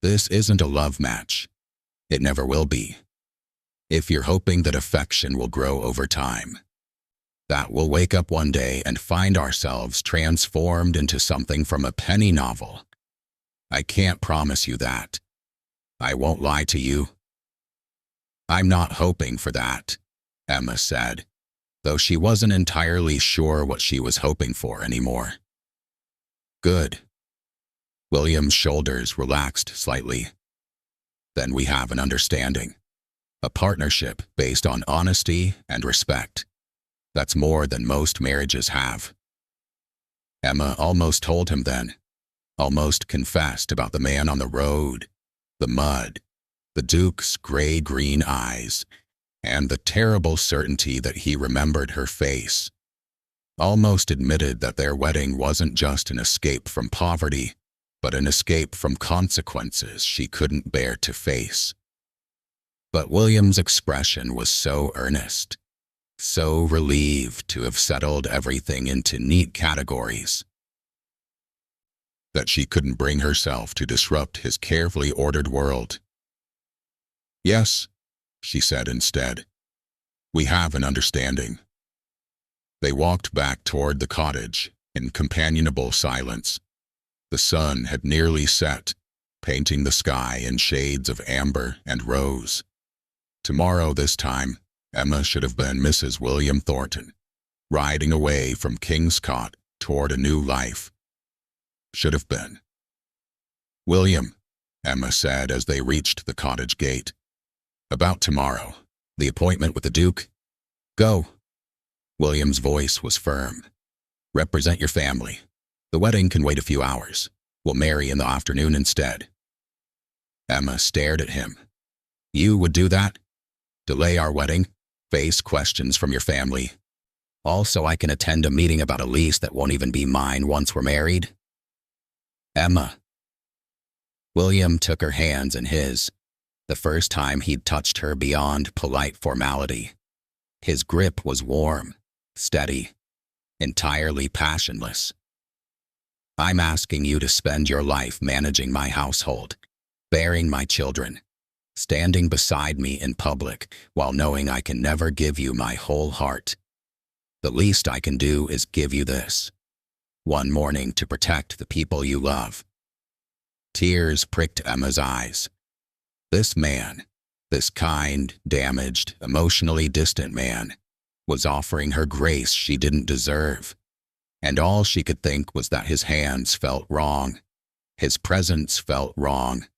Speaker 3: This isn't a love match. It never will be. If you're hoping that affection will grow over time, that we'll wake up one day and find ourselves transformed into something from a penny novel, I can't promise you that. I won't lie to you. I'm not hoping for that, Emma said, though she wasn't entirely sure what she was hoping for anymore. Good. William's shoulders relaxed slightly. then we have an understanding. A partnership based on honesty and respect. That's more than most marriages have. Emma almost told him then, almost confessed about the man on the road, the mud, the Duke's gray-green eyes, and the terrible certainty that he remembered her face. Almost admitted that their wedding wasn't just an escape from poverty, but an escape from consequences she couldn't bear to face. But William's expression was so earnest, so relieved to have settled everything into neat categories, that she couldn't bring herself to disrupt his carefully ordered world. "Yes," she said instead. "We have an understanding." They walked back toward the cottage in companionable silence. The sun had nearly set, painting the sky in shades of amber and rose. Tomorrow this time, Emma should have been Mrs. William Thornton, riding away from Kingscott toward a new life. Should have been. "William," Emma said as they reached the cottage gate. "About tomorrow, the appointment with the Duke?" "Go." William's voice was firm. "Represent your family. The wedding can wait a few hours. We'll marry in the afternoon instead." Emma stared at him. "You would do that? Delay our wedding? Face questions from your family? Also, I can attend a meeting about a lease that won't even be mine once we're married?" "Emma." William took her hands in his, the first time he'd touched her beyond polite formality. His grip was warm, steady, entirely passionless. "I'm asking you to spend your life managing my household, bearing my children, standing beside me in public while knowing I can never give you my whole heart. The least I can do is give you this. One morning to protect the people you love." Tears pricked Emma's eyes. This man, this kind, damaged, emotionally distant man, was offering her grace she didn't deserve. And all she could think was that his hands felt wrong. His presence felt wrong.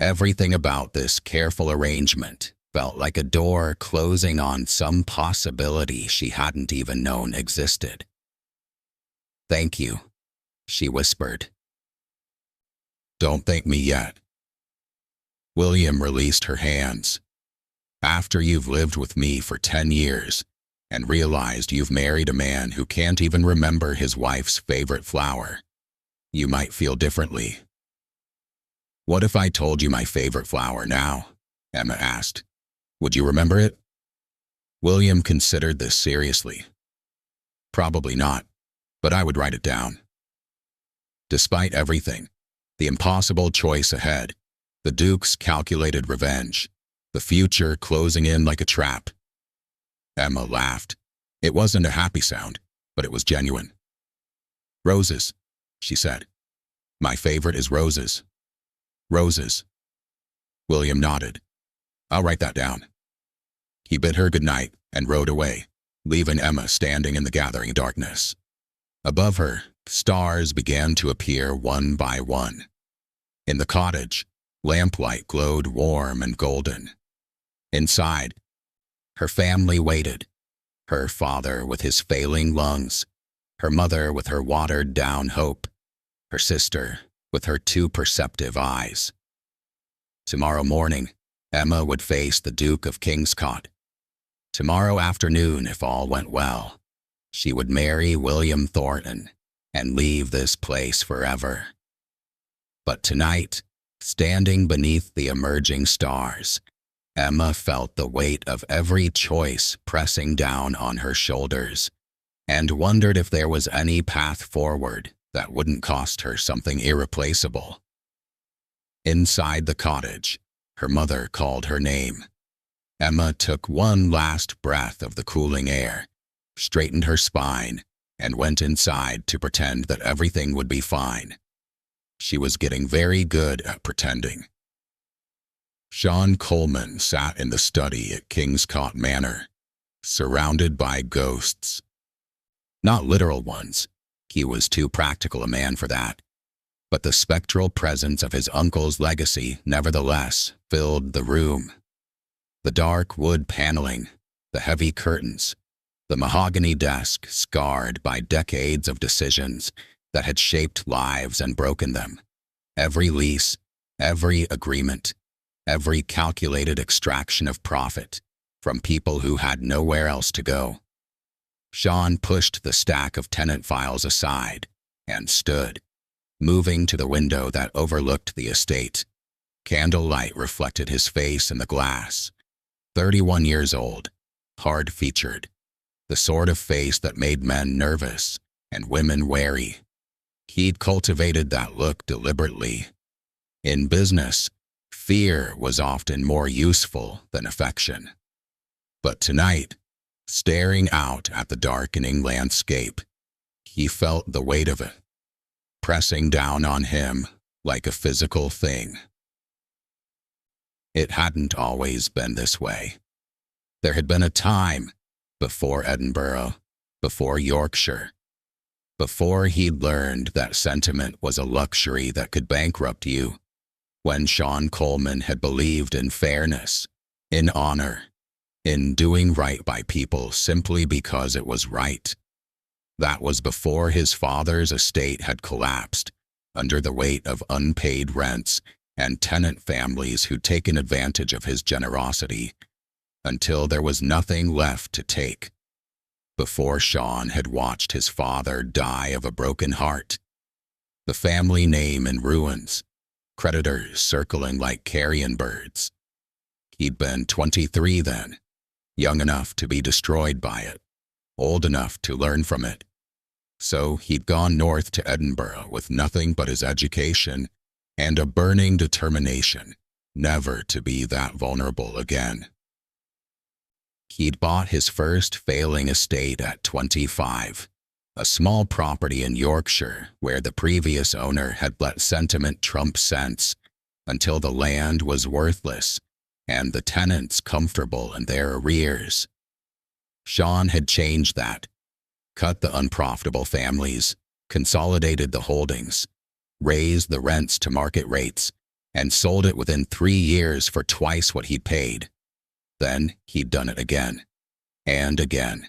Speaker 3: Everything about this careful arrangement felt like a door closing on some possibility she hadn't even known existed. "Thank you," she whispered. "Don't thank me yet." William released her hands. "After you've lived with me for 10 years and realized you've married a man who can't even remember his wife's favorite flower, you might feel differently." "What if I told you my favorite flower now?" Emma asked. "Would you remember it?" William considered this seriously. "Probably not, but I would write it down." Despite everything, the impossible choice ahead, the Duke's calculated revenge, the future closing in like a trap. Emma laughed. It wasn't a happy sound, but it was genuine. "Roses," she said. "My favorite is roses." "Roses." William nodded. "I'll write that down." He bid her good night and rode away, leaving Emma standing in the gathering darkness. Above her, stars began to appear one by one. In the cottage, lamplight glowed warm and golden. Inside, her family waited, her father with his failing lungs, her mother with her watered-down hope, her sister with her too perceptive eyes. Tomorrow morning, Emma would face the Duke of Kingscott. Tomorrow afternoon, if all went well, she would marry William Thornton and leave this place forever. But tonight, standing beneath the emerging stars, Emma felt the weight of every choice pressing down on her shoulders and wondered if there was any path forward that wouldn't cost her something irreplaceable. Inside the cottage, her mother called her name. Emma took one last breath of the cooling air, straightened her spine, and went inside to pretend that everything would be fine. She was getting very good at pretending. Sean Coleman sat in the study at Kingscott Manor, surrounded by ghosts. Not literal ones. He was too practical a man for that.
Speaker 2: but the spectral presence of his uncle's legacy nevertheless filled the room. The dark wood paneling, the heavy curtains, the mahogany desk scarred by decades of decisions that had shaped lives and broken them. Every lease, every agreement, every calculated extraction of profit from people who had nowhere else to go. Sean pushed the stack of tenant files aside and stood, moving to the window that overlooked the estate. Candlelight reflected his face in the glass. 31 years old, hard-featured, the sort of face that made men nervous and women wary. He'd cultivated that look deliberately. In business, fear was often more useful than affection. But tonight, staring out at the darkening landscape, he felt the weight of it, pressing down on him like a physical thing. It hadn't always been this way. There had been a time, before Edinburgh, before Yorkshire, before he'd learned that sentiment was a luxury that could bankrupt you, when Sean Coleman had believed in fairness, in honor, in doing right by people simply because it was right. That was before his father's estate had collapsed under the weight of unpaid rents and tenant families who'd taken advantage of his generosity until there was nothing left to take. Before Sean had watched his father die of a broken heart, the family name in ruins, creditors circling like carrion birds. He'd been 23 then, young enough to be destroyed by it, old enough to learn from it. So he'd gone north to Edinburgh with nothing but his education and a burning determination never to be that vulnerable again. He'd bought his first failing estate at 25, a small property in Yorkshire where the previous owner had let sentiment trump sense until the land was worthless and the tenants comfortable in their arrears. Sean had changed that, cut the unprofitable families, consolidated the holdings, raised the rents to market rates, and sold it within 3 years for twice what he'd paid. Then he'd done it again, and again,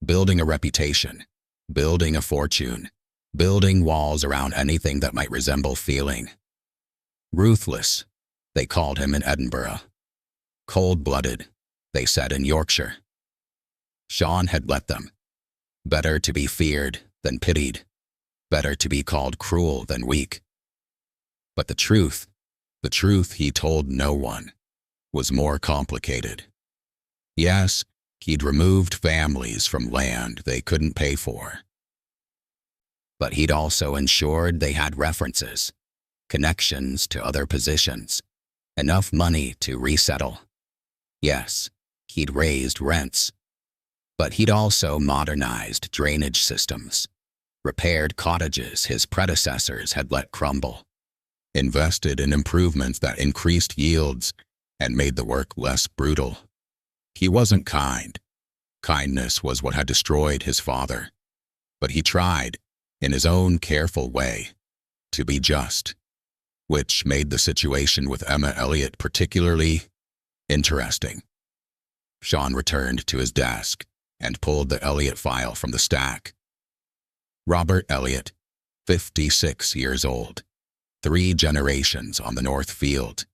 Speaker 2: building a reputation, building a fortune, building walls around anything that might resemble feeling. Ruthless, they called him in Edinburgh. Cold-blooded, they said in Yorkshire. Sean had let them. Better to be feared than pitied. Better to be called cruel than weak. But the truth he told no one, was more complicated. Yes, he'd removed families from land they couldn't pay for. But he'd also ensured they had references, connections to other positions, enough money to resettle. Yes, he'd raised rents. But he'd also modernized drainage systems, repaired cottages his predecessors had let crumble, invested in improvements that increased yields and made the work less brutal. He wasn't kind. Kindness was what had destroyed his father. But he tried, in his own careful way, to be just, which made the situation with Emma Elliott particularly interesting. Sean returned to his desk and pulled the Elliott file from the stack. Robert Elliott, 56 years old, 3 generations on the North Field.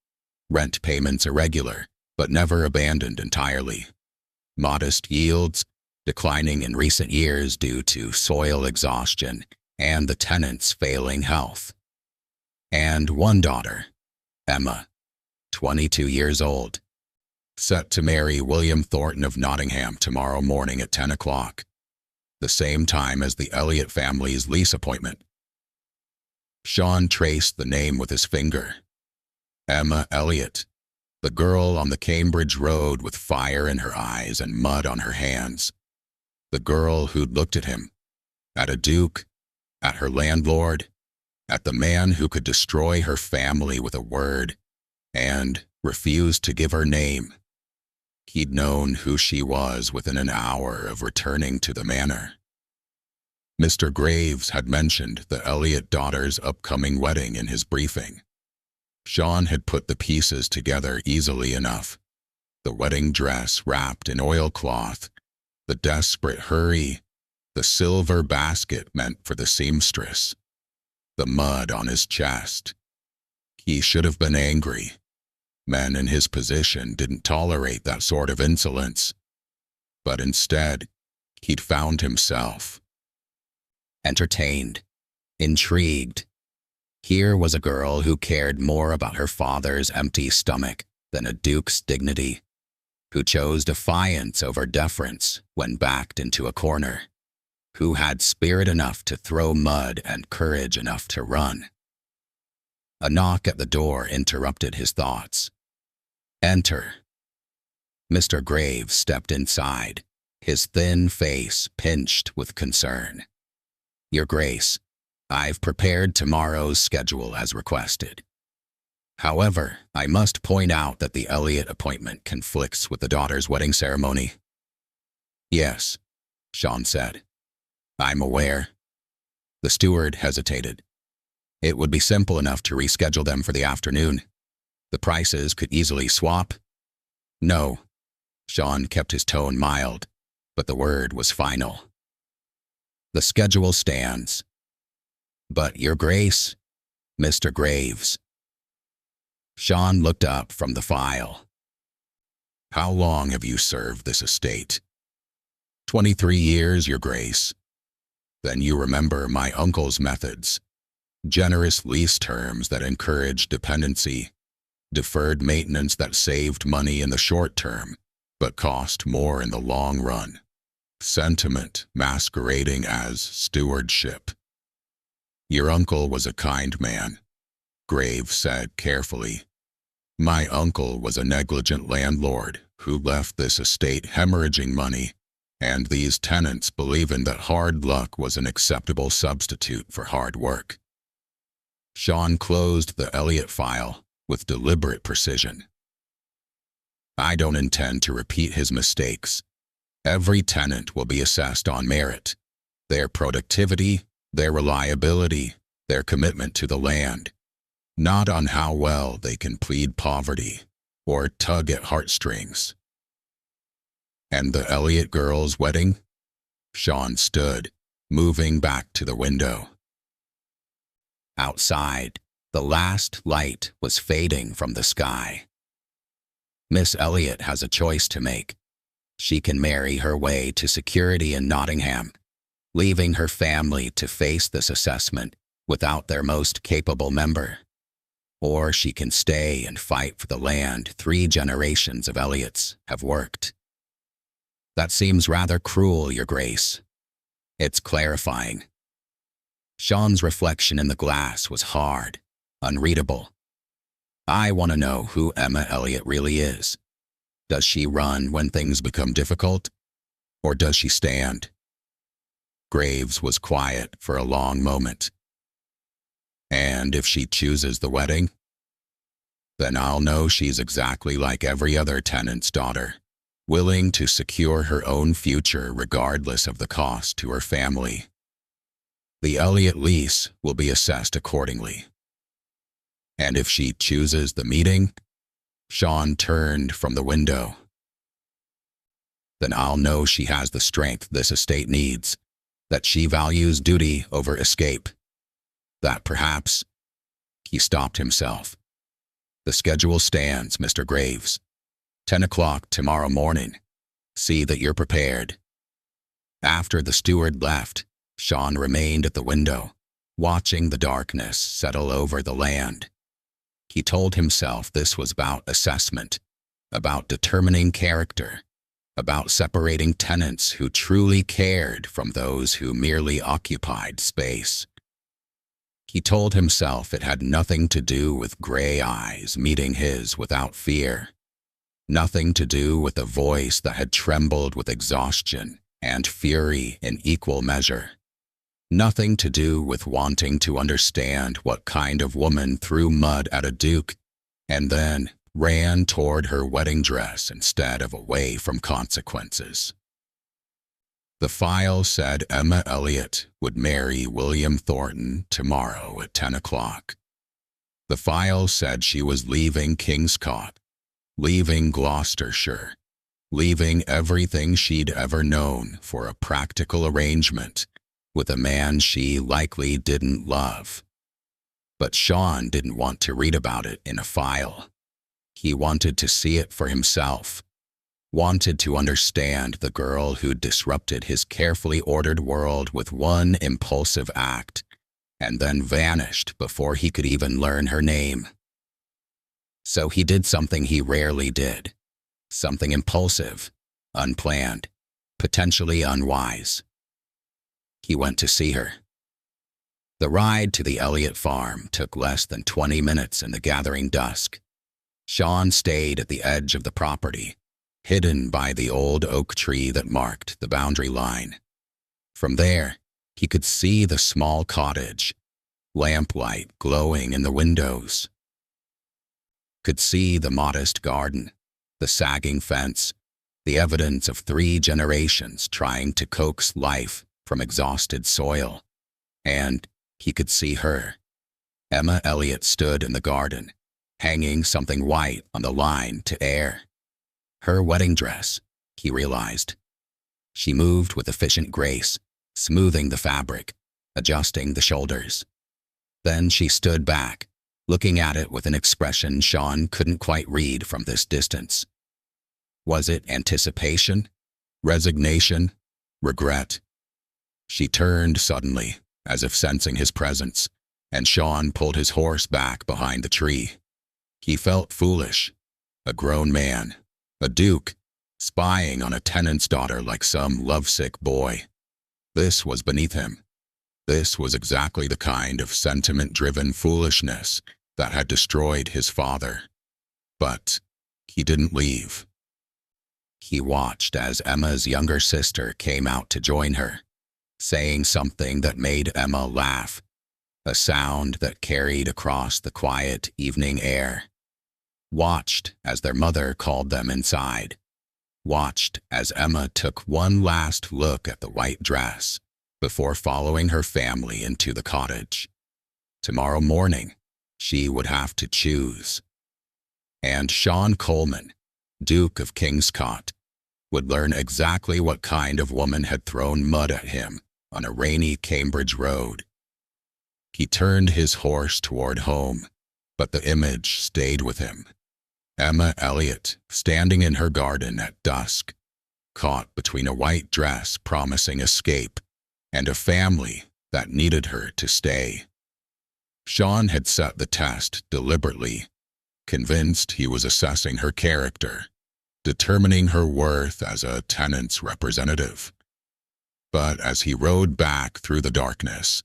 Speaker 2: Rent payments irregular, but never abandoned entirely. Modest yields, declining in recent years due to soil exhaustion and the tenants' failing health. And 1 daughter, Emma, 22 years old, set to marry William Thornton of Nottingham tomorrow morning at 10 o'clock, the same time as the Elliott family's lease appointment. Sean traced the name with his finger. Emma Elliott, the girl on the Cambridge Road with fire in her eyes and mud on her hands. The girl who'd looked at him, at a duke, at her landlord, at the man who could destroy her family with a word, and refused to give her name. He'd known who she was within an hour of returning to the manor. Mr. Graves had mentioned the Elliott daughter's upcoming wedding in his briefing. Sean had put the pieces together easily enough. The wedding dress wrapped in oilcloth, the desperate hurry, the silver basket meant for the seamstress, the mud on his chest. He should have been angry. Men in his position didn't tolerate that sort of insolence. But instead, he'd found himself
Speaker 3: entertained, intrigued. Here was a girl who cared more about her father's empty stomach than a duke's dignity, who chose defiance over deference when backed into a corner, who had spirit enough to throw mud and courage enough to run. A knock at the door interrupted his thoughts. Enter. Mr. Graves stepped inside, his thin face pinched with concern. Your Grace, I've prepared tomorrow's schedule as requested. However, I must point out that the Elliott appointment conflicts with the daughter's wedding ceremony. Yes, Sean said. I'm aware. The steward hesitated. It would be simple enough to reschedule them for the afternoon. The prices could easily swap. No. Sean kept his tone mild, but the word was final. The schedule stands. But, Your Grace, Mr. Graves. Sean looked up from the file. How long have you served this estate? 23 years, Your Grace. Then you remember my uncle's methods. Generous lease terms that encouraged dependency, deferred maintenance that saved money in the short term, but cost more in the long run. Sentiment masquerading as stewardship. Your uncle was a kind man, Graves said carefully. My uncle was a negligent landlord who left this estate hemorrhaging money, and these tenants believing that hard luck was an acceptable substitute for hard work. Sean closed the Elliott file with deliberate precision. I don't intend to repeat his mistakes. Every tenant will be assessed on merit, their productivity, their reliability, their commitment to the land, not on how well they can plead poverty or tug at heartstrings. And the Elliott girl's wedding? Sean stood, moving back to the window. Outside, the last light was fading from the sky. Miss Elliott has a choice to make. She can marry her way to security in Nottingham, leaving her family to face this assessment without their most capable member. Or she can stay and fight for the land 3 generations of Elliotts have worked. That seems rather cruel, Your Grace. It's clarifying. Sean's reflection in the glass was hard, unreadable. I want to know who Emma Elliott really is. Does she run when things become difficult? Or does she stand? Graves was quiet for a long moment. And if she chooses the wedding? Then I'll know she's exactly like every other tenant's daughter, willing to secure her own future regardless of the cost to her family. The Elliott lease will be assessed accordingly. And if she chooses the meeting? Sean turned from the window. Then I'll know she has the strength this estate needs, that she values duty over escape, that perhaps... He stopped himself. The schedule stands, Mr. Graves. 10 o'clock tomorrow morning. See that you're prepared. After the steward left, Sean remained at the window, watching the darkness settle over the land. He told himself this was about assessment, about determining character, about separating tenants who truly cared from those who merely occupied space. He told himself it had nothing to do with gray eyes meeting his without fear, nothing to do with a voice that had trembled with exhaustion and fury in equal measure, nothing to do with wanting to understand what kind of woman threw mud at a duke and then ran toward her wedding dress instead of away from consequences.
Speaker 2: The file said Emma Elliott would marry William Thornton tomorrow at 10 o'clock. The file said she was leaving Kingscote, leaving Gloucestershire, leaving everything she'd ever known for a practical arrangement with a man she likely didn't love. But Sean didn't want to read about it in a file. He wanted to see it for himself, wanted to understand the girl who disrupted his carefully ordered world with one impulsive act and then vanished before he could even learn her name. So he did something he rarely did, something impulsive, unplanned, potentially unwise. He went to see her. The ride to the Elliott farm took less than 20 minutes in the gathering dusk. Sean stayed at the edge of the property, hidden by the old oak tree that marked the boundary line. From there, he could see the small cottage, lamplight glowing in the windows. Could see the modest garden, the sagging fence, the evidence of 3 generations trying to coax life from exhausted soil. And he could see her. Emma Elliott stood in the garden, hanging something white on the line to air. Her wedding dress, he realized. She moved with efficient grace, smoothing the fabric, adjusting the shoulders. Then she stood back, looking at it with an expression Sean couldn't quite read from this distance. Was it anticipation, resignation, regret? She turned suddenly, as if sensing his presence, and Sean pulled his horse back behind the tree. He felt foolish, a grown man, a duke, spying on a tenant's daughter like some lovesick boy. This was beneath him. This was exactly the kind of sentiment-driven foolishness that had destroyed his father. But he didn't leave. He watched as Emma's younger sister came out to join her, saying something that made Emma laugh, a sound that carried across the quiet evening air. Watched as their mother called them inside. Watched as Emma took one last look at the white dress before following her family into the cottage. Tomorrow morning, she would have to choose. And Sean Coleman, Duke of Kingscote, would learn exactly what kind of woman had thrown mud at him on a rainy Cambridge road. He turned his horse toward home, but the image stayed with him. Emma Elliott, standing in her garden at dusk, caught between a white dress promising escape and a family that needed her to stay. Sean had set the test deliberately, convinced he was assessing her character, determining her worth as a tenant's representative. But as he rode back through the darkness,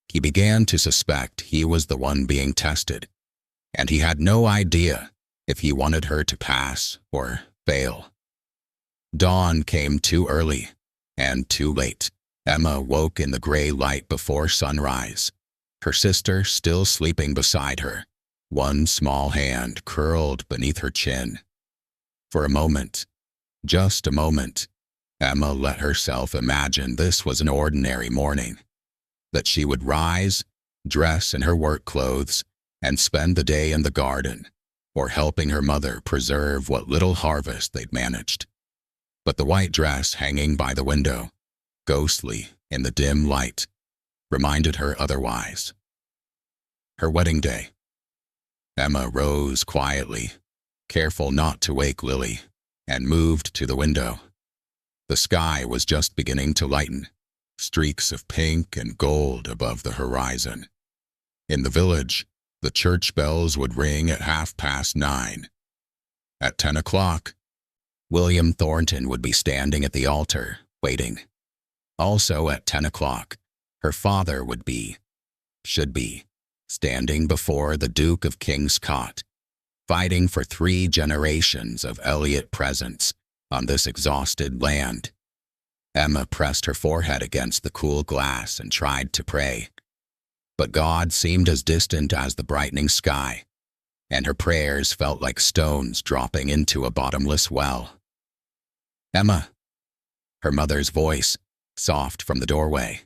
Speaker 2: he began to suspect he was the one being tested, and he had no idea if he wanted her to pass or fail. Dawn came too early and too late. Emma woke in the gray light before sunrise, her sister still sleeping beside her, one small hand curled beneath her chin. For a moment, just a moment, Emma let herself imagine this was an ordinary morning, that she would rise, dress in her work clothes, and spend the day in the garden, or helping her mother preserve what little harvest they'd managed. But the white dress hanging by the window, ghostly in the dim light, reminded her otherwise. Her wedding day. Emma rose quietly, careful not to wake Lily, and moved to the window. The sky was just beginning to lighten, streaks of pink and gold above the horizon. In the village, the church bells would ring at 9:30. At 10 o'clock, William Thornton would be standing at the altar, waiting. Also at 10 o'clock, her father should be, standing before the Duke of Kingscote, fighting for 3 generations of Elliott presence on this exhausted land. Emma pressed her forehead against the cool glass and tried to pray. But God seemed as distant as the brightening sky, and her prayers felt like stones dropping into a bottomless well. Emma, her mother's voice, soft from the doorway.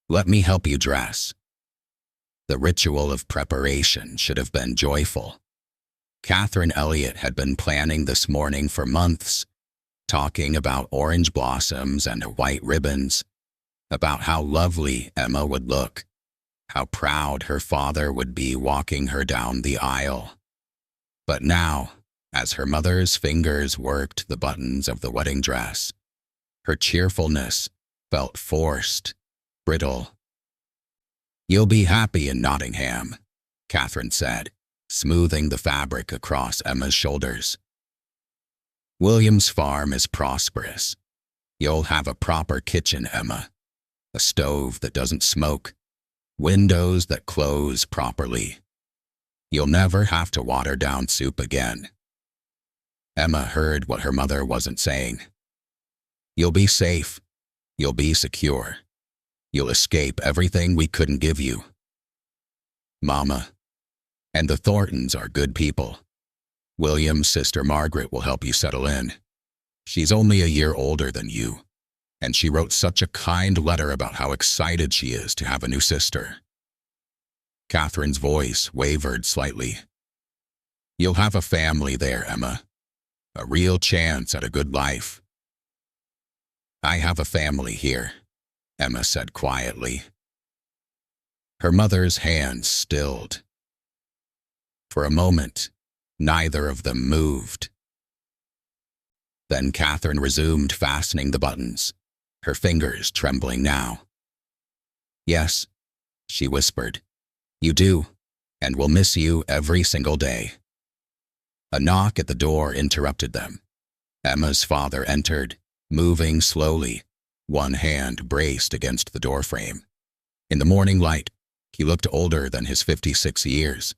Speaker 2: "Let me help you dress." The ritual of preparation should have been joyful. Catherine Elliott had been planning this morning for months, talking about orange blossoms and white ribbons, about how lovely Emma would look, how proud her father would be walking her down the aisle. But now, as her mother's fingers worked the buttons of the wedding dress, her cheerfulness felt forced, brittle. "You'll be happy in Nottingham," Catherine said, smoothing the fabric across Emma's shoulders. "William's farm is prosperous. You'll have a proper kitchen, Emma. A stove that doesn't smoke, windows that close properly. You'll never have to water down soup again." Emma heard what her mother wasn't saying. "You'll be safe. You'll be secure. You'll escape everything we couldn't give you, Mama. And the Thorntons are good people. William's sister Margaret will help you settle in. She's only a year older than you, and she wrote such a kind letter about how excited she is to have a new sister." Catherine's voice wavered slightly. "You'll have a family there, Emma. A real chance at a good life." "I have a family here," Emma said quietly. Her mother's hands stilled. For a moment, neither of them moved. Then Catherine resumed fastening the buttons, her fingers trembling now. "Yes," she whispered, "you do, and we'll miss you every single day." A knock at the door interrupted them. Emma's father entered, moving slowly, one hand braced against the doorframe. In the morning light, he looked older than his 56 years,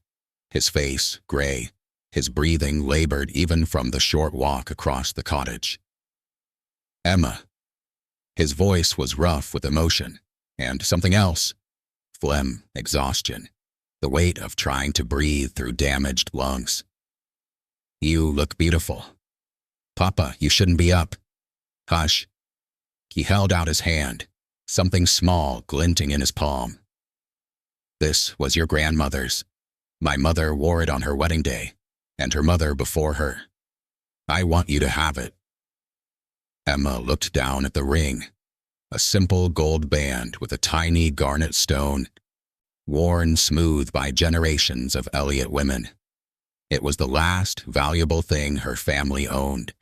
Speaker 2: his face gray, his breathing labored even from the short walk across the cottage. "Emma." His voice was rough with emotion, and something else, phlegm, exhaustion, the weight of trying to breathe through damaged lungs. "You look beautiful." "Papa, you shouldn't be up." "Hush." He held out his hand, something small glinting in his palm. "This was your grandmother's. My mother wore it on her wedding day, and her mother before her. I want you to have it." Emma looked down at the ring, a simple gold band with a tiny garnet stone, worn smooth by generations of Elliott women. It was the last valuable thing her family owned,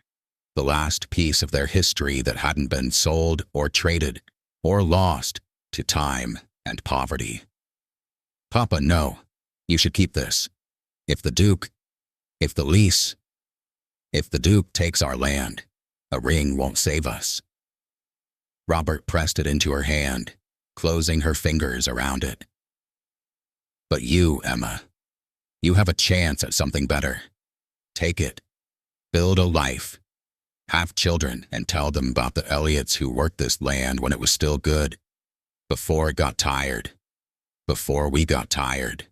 Speaker 2: the last piece of their history that hadn't been sold or traded or lost to time and poverty. "Papa, no. You should keep this. If the Duke takes our land, a ring won't save us." Robert pressed it into her hand, closing her fingers around it. "But you, Emma, you have a chance at something better. Take it. Build a life. Have children and tell them about the Elliots who worked this land when it was still good, before it got tired, before we got tired."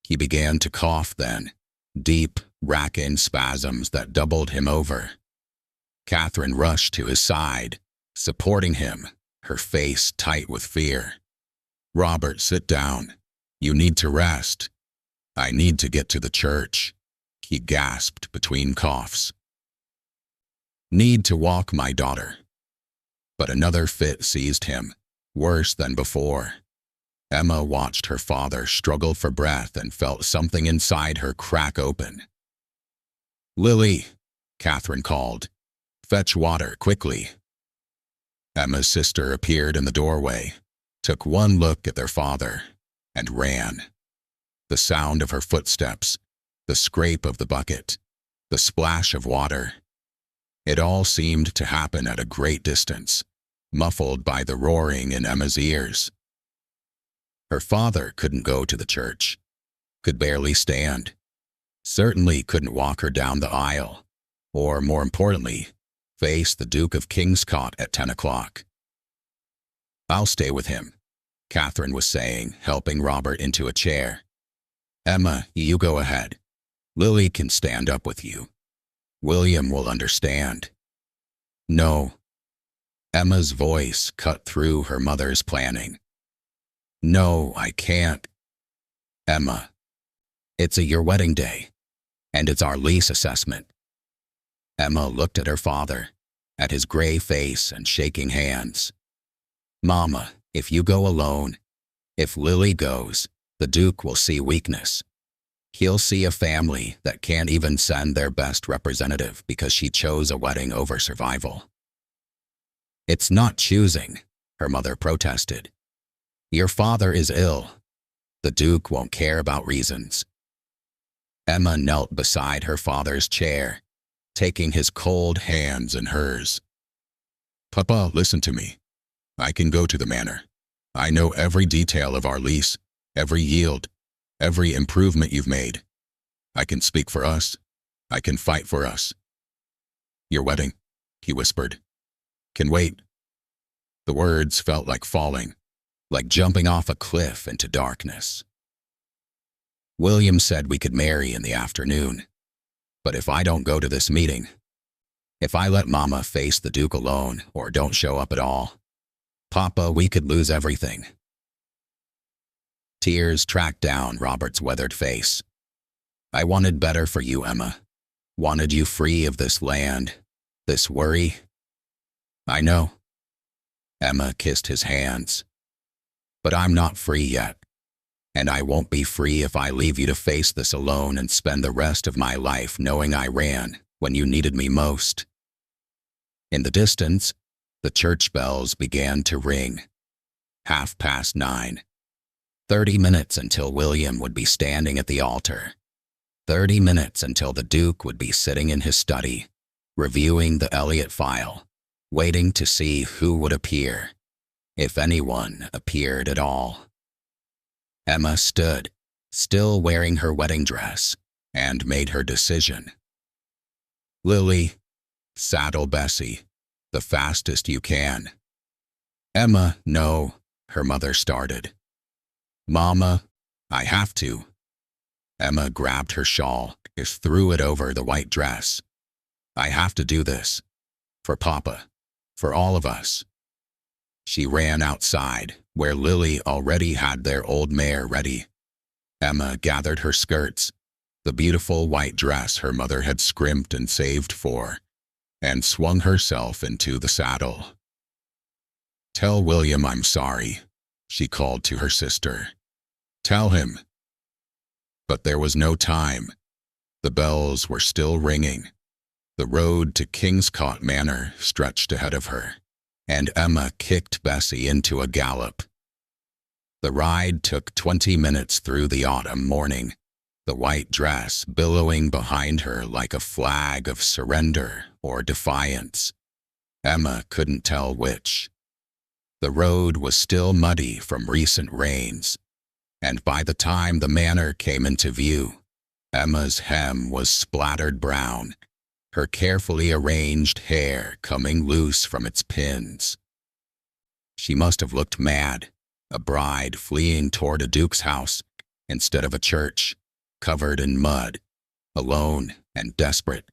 Speaker 2: He began to cough then, deep, racking spasms that doubled him over. Catherine rushed to his side, supporting him, her face tight with fear. "Robert, sit down. You need to rest." "I need to get to the church," he gasped between coughs. "Need to walk my daughter." But another fit seized him, worse than before. Emma watched her father struggle for breath and felt something inside her crack open. "Lily," Catherine called. "Fetch water, quickly." Emma's sister appeared in the doorway, took one look at their father, and ran. The sound of her footsteps, the scrape of the bucket, the splash of water. It all seemed to happen at a great distance, muffled by the roaring in Emma's ears. Her father couldn't go to the church, could barely stand, certainly couldn't walk her down the aisle, or, more importantly, face the Duke of Kingscott at 10 o'clock. "I'll stay with him," Catherine was saying, helping Robert into a chair. "Emma, you go ahead. Lily can stand up with you. William will understand." "No." Emma's voice cut through her mother's planning. No, I can't. Emma, it's your wedding day, and it's our lease assessment. Emma looked at her father, at his gray face and shaking hands. Mama, if you go alone, if Lily goes, the Duke will see weakness. He'll see a family that can't even send their best representative because she chose a wedding over survival. It's not choosing, her mother protested. Your father is ill. The Duke won't care about reasons. Emma knelt beside her father's chair, taking his cold hands in hers. Papa, listen to me. I can go to the manor. I know every detail of our lease, every yield, every improvement you've made. I can speak for us. I can fight for us. Your wedding, he whispered, can wait. The words felt like falling, like jumping off a cliff into darkness. William said we could marry in the afternoon, but if I don't go to this meeting, if I let Mama face the Duke alone or don't show up at all, Papa, we could lose everything. Tears tracked down Robert's weathered face. I wanted better for you, Emma. Wanted you free of this land, this worry. I know. Emma kissed his hands. But I'm not free yet, and I won't be free if I leave you to face this alone and spend the rest of my life knowing I ran when you needed me most. In the distance, the church bells began to ring. 9:30. 30 minutes until William would be standing at the altar. 30 minutes until the Duke would be sitting in his study, reviewing the Elliot file, waiting to see who would appear, if anyone appeared at all. Emma stood, still wearing her wedding dress, and made her decision. Lily, saddle Bessie, the fastest you can. Emma, no, her mother started. Mama, I have to. Emma grabbed her shawl, threw it over the white dress. I have to do this. For Papa. For all of us. She ran outside, where Lily already had their old mare ready. Emma gathered her skirts, the beautiful white dress her mother had scrimped and saved for, and swung herself into the saddle. Tell William I'm sorry, she called to her sister. Tell him. But there was no time. The bells were still ringing. The road to Kingscote Manor stretched ahead of her, and Emma kicked Bessie into a gallop. The ride took 20 minutes through the autumn morning, the white dress billowing behind her like a flag of surrender or defiance. Emma couldn't tell which. The road was still muddy from recent rains, and by the time the manor came into view, Emma's hem was splattered brown, her carefully arranged hair coming loose from its pins. She must have looked mad, a bride fleeing toward a duke's house instead of a church, covered in mud, alone and desperate.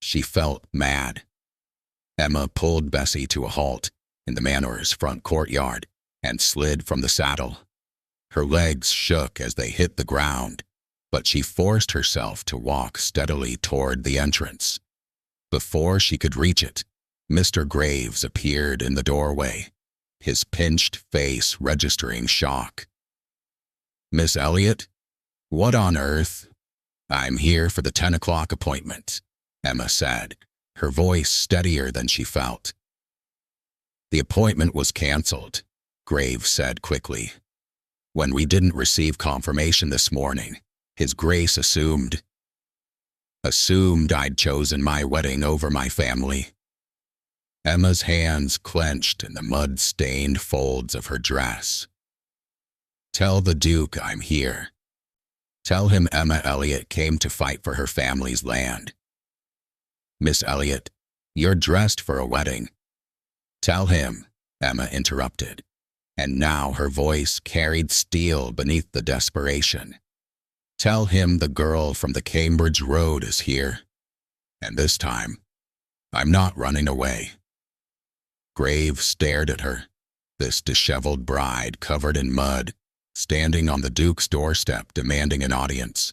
Speaker 2: She felt mad. Emma pulled Bessie to a halt in the manor's front courtyard and slid from the saddle. Her legs shook as they hit the ground, but she forced herself to walk steadily toward the entrance. Before she could reach it, Mr. Graves appeared in the doorway, his pinched face registering shock. Miss Elliot? What on earth? I'm here for the 10 o'clock appointment, Emma said, her voice steadier than she felt. The appointment was canceled, Graves said quickly. When we didn't receive confirmation this morning, His Grace assumed I'd chosen my wedding over my family. Emma's hands clenched in the mud-stained folds of her dress. Tell the Duke I'm here. Tell him Emma Elliot came to fight for her family's land. Miss Elliot, you're dressed for a wedding. Tell him, Emma interrupted, and now her voice carried steel beneath the desperation. Tell him the girl from the Cambridge Road is here, and this time, I'm not running away. Graves stared at her, this disheveled bride covered in mud, standing on the Duke's doorstep demanding an audience.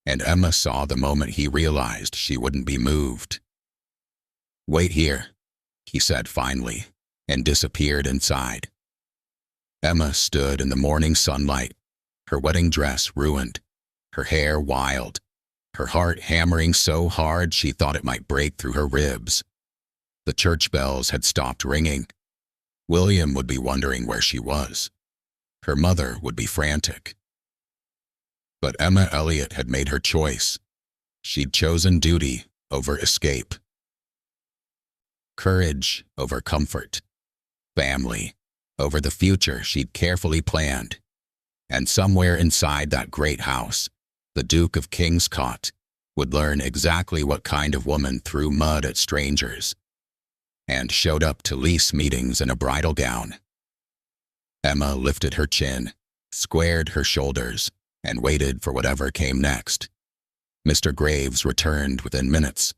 Speaker 2: And Emma saw the moment he realized she wouldn't be moved. "Wait here," he said finally, and disappeared inside. Emma stood in the morning sunlight, her wedding dress ruined, her hair wild, her heart hammering so hard she thought it might break through her ribs. The church bells had stopped ringing. William would be wondering where she was. Her mother would be frantic. But Emma Elliott had made her choice. She'd chosen duty over escape. Courage over comfort. Family over the future she'd carefully planned. And somewhere inside that great house, the Duke of Kingscott would learn exactly what kind of woman threw mud at strangers and showed up to lease meetings in a bridal gown. Emma lifted her chin, squared her shoulders, and waited for whatever came next. Mr. Graves returned within minutes,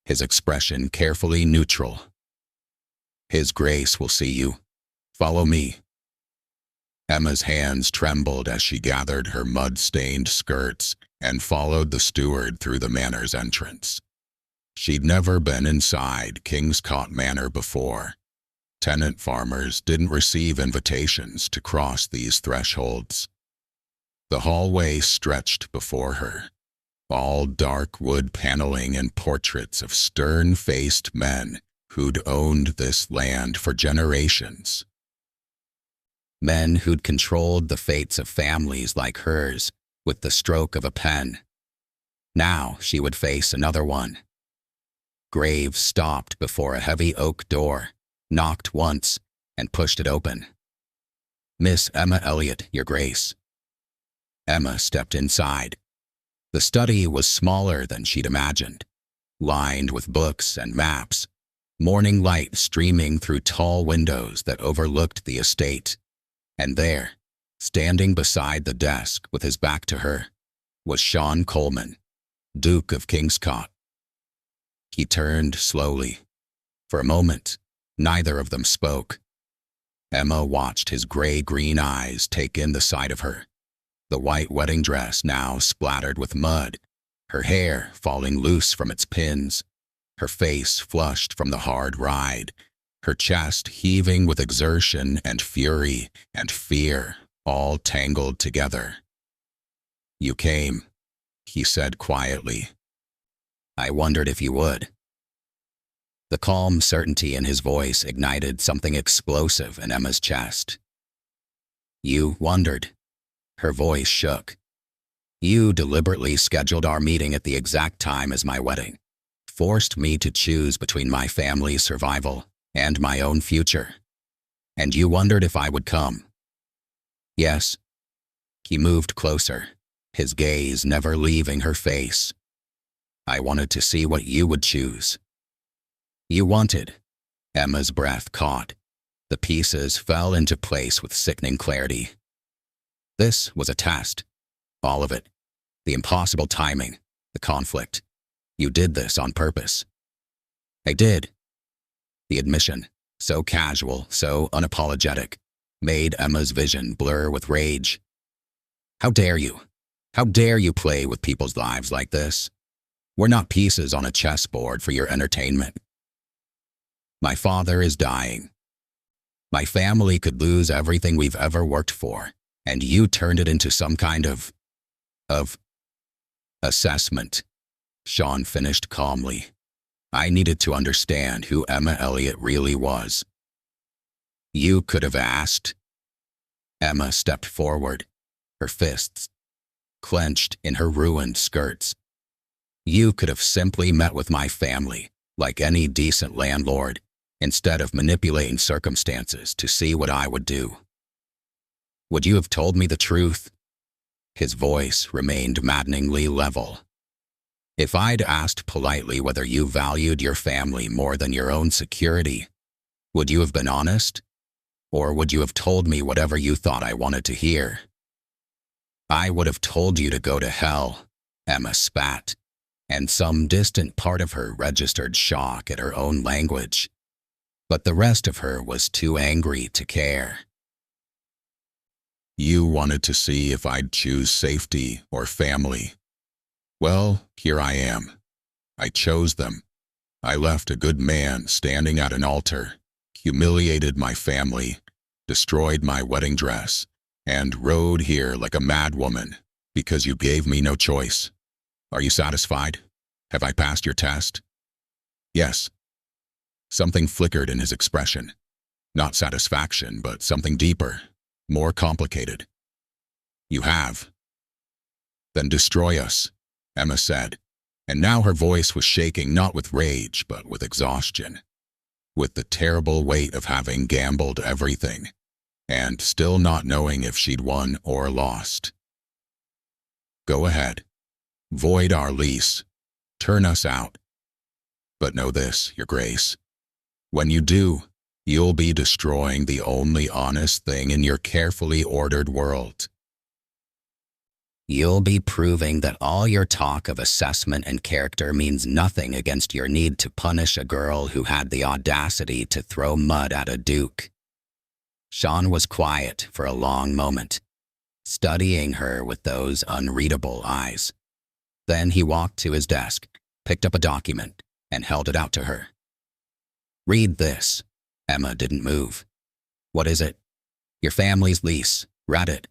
Speaker 2: his expression carefully neutral. "His Grace will see you. Follow me." Emma's hands trembled as she gathered her mud-stained skirts and followed the steward through the manor's entrance. She'd never been inside Kingscott Manor before. Tenant farmers didn't receive invitations to cross these thresholds. The hallway stretched before her, all dark wood paneling and portraits of stern-faced men who'd owned this land for generations. Men who'd controlled the fates of families like hers with the stroke of a pen. Now she would face another one. Graves stopped before a heavy oak door, knocked once, and pushed it open. "Miss Emma Elliott, Your Grace." Emma stepped inside. The study was smaller than she'd imagined, lined with books and maps, morning light streaming through tall windows that overlooked the estate. And there, standing beside the desk with his back to her, was Sean Coleman, Duke of Kingscott. He turned slowly. For a moment, neither of them spoke. Emma watched his gray-green eyes take in the sight of her, the white wedding dress now splattered with mud, her hair falling loose from its pins, her face flushed from the hard ride, her chest heaving with exertion and fury and fear, all tangled together. "You came," he said quietly. "I wondered if you would." The calm certainty in his voice ignited something explosive in Emma's chest. "You wondered." Her voice shook. "You deliberately scheduled our meeting at the exact time as my wedding, forced me to choose between my family's survival and my own future. And you wondered if I would come." "Yes." He moved closer, his gaze never leaving her face. "I wanted to see what you would choose." "You wanted." Emma's breath caught. The pieces fell into place with sickening clarity. This was a test. All of it. The impossible timing, the conflict. "You did this on purpose." "I did." The admission, so casual, so unapologetic, made Emma's vision blur with rage. "How dare you? How dare you play with people's lives like this? We're not pieces on a chessboard for your entertainment." "My father is dying. My family could lose everything we've ever worked for, and you turned it into some kind of assessment," Sean finished calmly. "I needed to understand who Emma Elliott really was." "You could have asked." Emma stepped forward, her fists clenched in her ruined skirts. "You could have simply met with my family, like any decent landlord, instead of manipulating circumstances to see what I would do. Would you have told me the truth?" His voice remained maddeningly level. "If I'd asked politely whether you valued your family more than your own security, would you have been honest? Or would you have told me whatever you thought I wanted to hear?" "I would have told you to go to hell," Emma spat, and some distant part of her registered shock at her own language. but the rest of her was too angry to care.
Speaker 3: You wanted to see if I'd choose safety or family. Well, here I am. I chose them. I left a good man standing at an altar, humiliated my family, destroyed my wedding dress, and rode here like a madwoman because you gave me no choice. Are you satisfied? Have I passed your test? Yes. Something flickered in his expression. Not satisfaction, but something deeper, more complicated. You have. Then destroy us, Emma said, and now her voice was shaking not with rage, but with exhaustion, with the terrible weight of having gambled everything, and still not knowing if she'd won or lost. Go ahead. Void our lease. Turn us out. But know this, Your Grace. When you do, you'll be destroying the only honest thing in your carefully ordered world.
Speaker 2: You'll be proving that all your talk of assessment and character means nothing against your need to punish a girl who had the audacity to throw mud at a duke. Sean was quiet for a long moment, studying her with those unreadable eyes. Then he walked to his desk, picked up a document, and held it out to her. Read this. Emma didn't move. What is it? Your family's lease. Read it.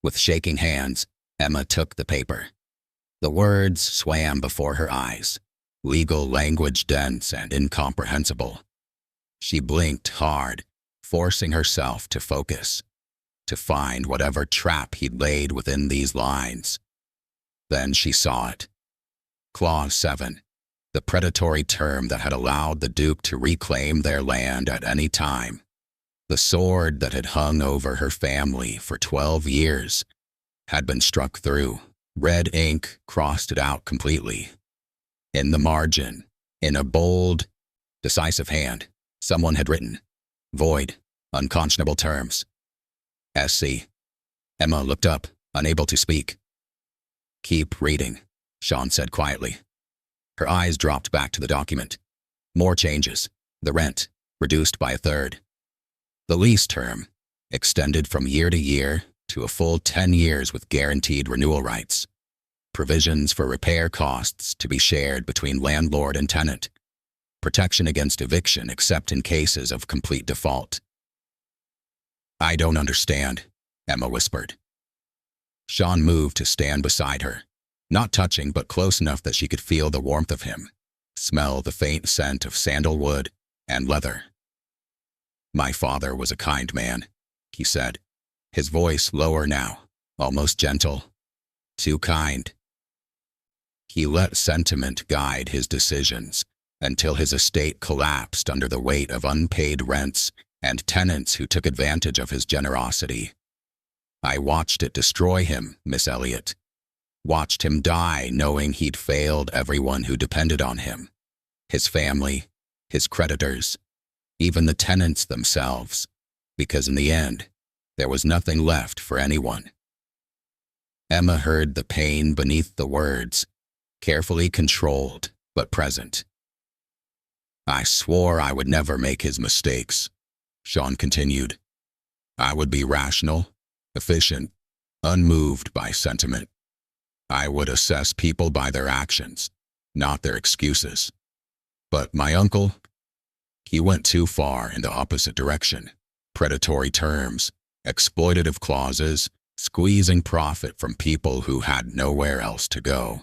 Speaker 2: With shaking hands, Emma took the paper. The words swam before her eyes, legal language dense and incomprehensible. She blinked hard, forcing herself to focus, to find whatever trap he'd laid within these lines. Then she saw it. Clause 7, the predatory term that had allowed the Duke to reclaim their land at any time. The sword that had hung over her family for 12 years had been struck through. Red ink crossed it out completely. In the margin, in a bold, decisive hand, someone had written, Void, unconscionable terms. SC. Emma looked up, unable to speak. Keep reading, Sean said quietly. Her eyes dropped back to the document. More changes. The rent, reduced by a third. The lease term, extended from year to year to a full 10 years with guaranteed renewal rights. Provisions for repair costs to be shared between landlord and tenant. Protection against eviction except in cases of complete default. I don't understand, Emma whispered. Sean moved to stand beside her, not touching but close enough that she could feel the warmth of him, smell the faint scent of sandalwood and leather. My father was a kind man, he said, his voice lower now, almost gentle. Too kind. He let sentiment guide his decisions until his estate collapsed under the weight of unpaid rents and tenants who took advantage of his generosity. I watched it destroy him, Miss Elliot. Watched him die knowing he'd failed everyone who depended on him. His family, his creditors, even the tenants themselves, because in the end, there was nothing left for anyone. Emma heard the pain beneath the words, carefully controlled but present. I swore I would never make his mistakes, Sean continued. I would be rational, efficient, unmoved by sentiment. I would assess people by their actions, not their excuses. But my uncle, he went too far in the opposite direction. Predatory terms, exploitative clauses, squeezing profit from people who had nowhere else to go.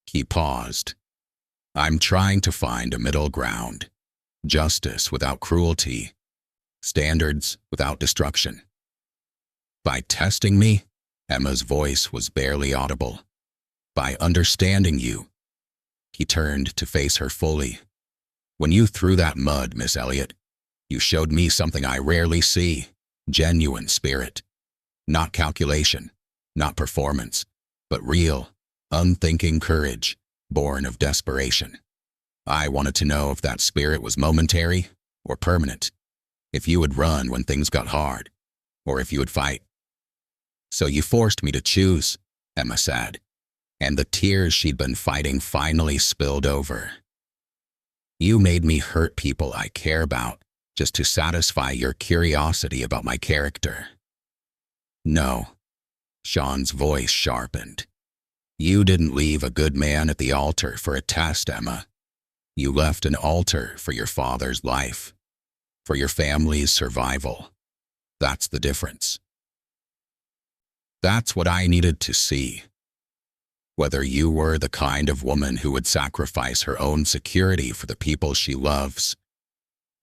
Speaker 2: He paused. I'm trying to find a middle ground. Justice without cruelty. Standards without destruction. By testing me, Emma's voice was barely audible. By understanding you. He turned to face her fully. When you threw that mud, Miss Elliot, you showed me something I rarely see. Genuine spirit. Not calculation, not performance, but real, unthinking courage, born of desperation. I wanted to know if that spirit was momentary or permanent, if you would run when things got hard, or if you would fight. So you forced me to choose, Emma said, and the tears she'd been fighting finally spilled over. You made me hurt people I care about just to satisfy your curiosity about my character. No. Sean's voice sharpened. You didn't leave a good man at the altar for a test, Emma. You left an altar for your father's life, for your family's survival. That's the difference. That's what I needed to see. Whether you were the kind of woman who would sacrifice her own security for the people she loves,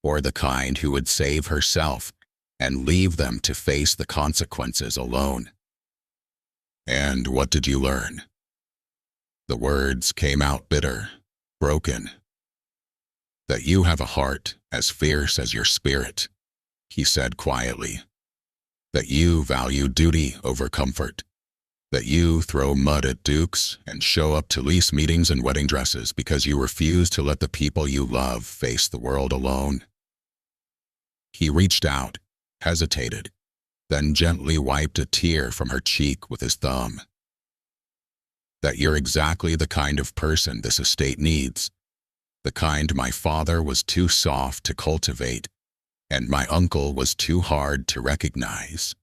Speaker 2: or the kind who would save herself and leave them to face the consequences alone. And what did you learn? The words came out bitter, broken. That you have a heart as fierce as your spirit, he said quietly. That you value duty over comfort. That you throw mud at dukes and show up to lease meetings in wedding dresses because you refuse to let the people you love face the world alone. He reached out, hesitated, then gently wiped a tear from her cheek with his thumb. That you're exactly the kind of person this estate needs, the kind my father was too soft to cultivate, and my uncle was too hard to recognize.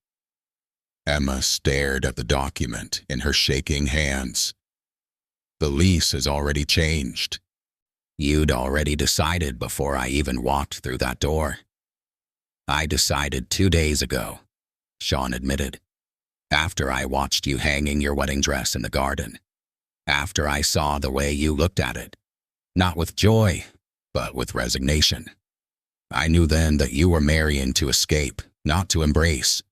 Speaker 2: Emma stared at the document in her shaking hands. The lease is already changed. You'd already decided before I even walked through that door. I decided 2 days ago, Sean admitted, after I watched you hanging your wedding dress in the garden, after I saw the way you looked at it, not with joy, but with resignation. I knew then that you were marrying to escape, not to embrace.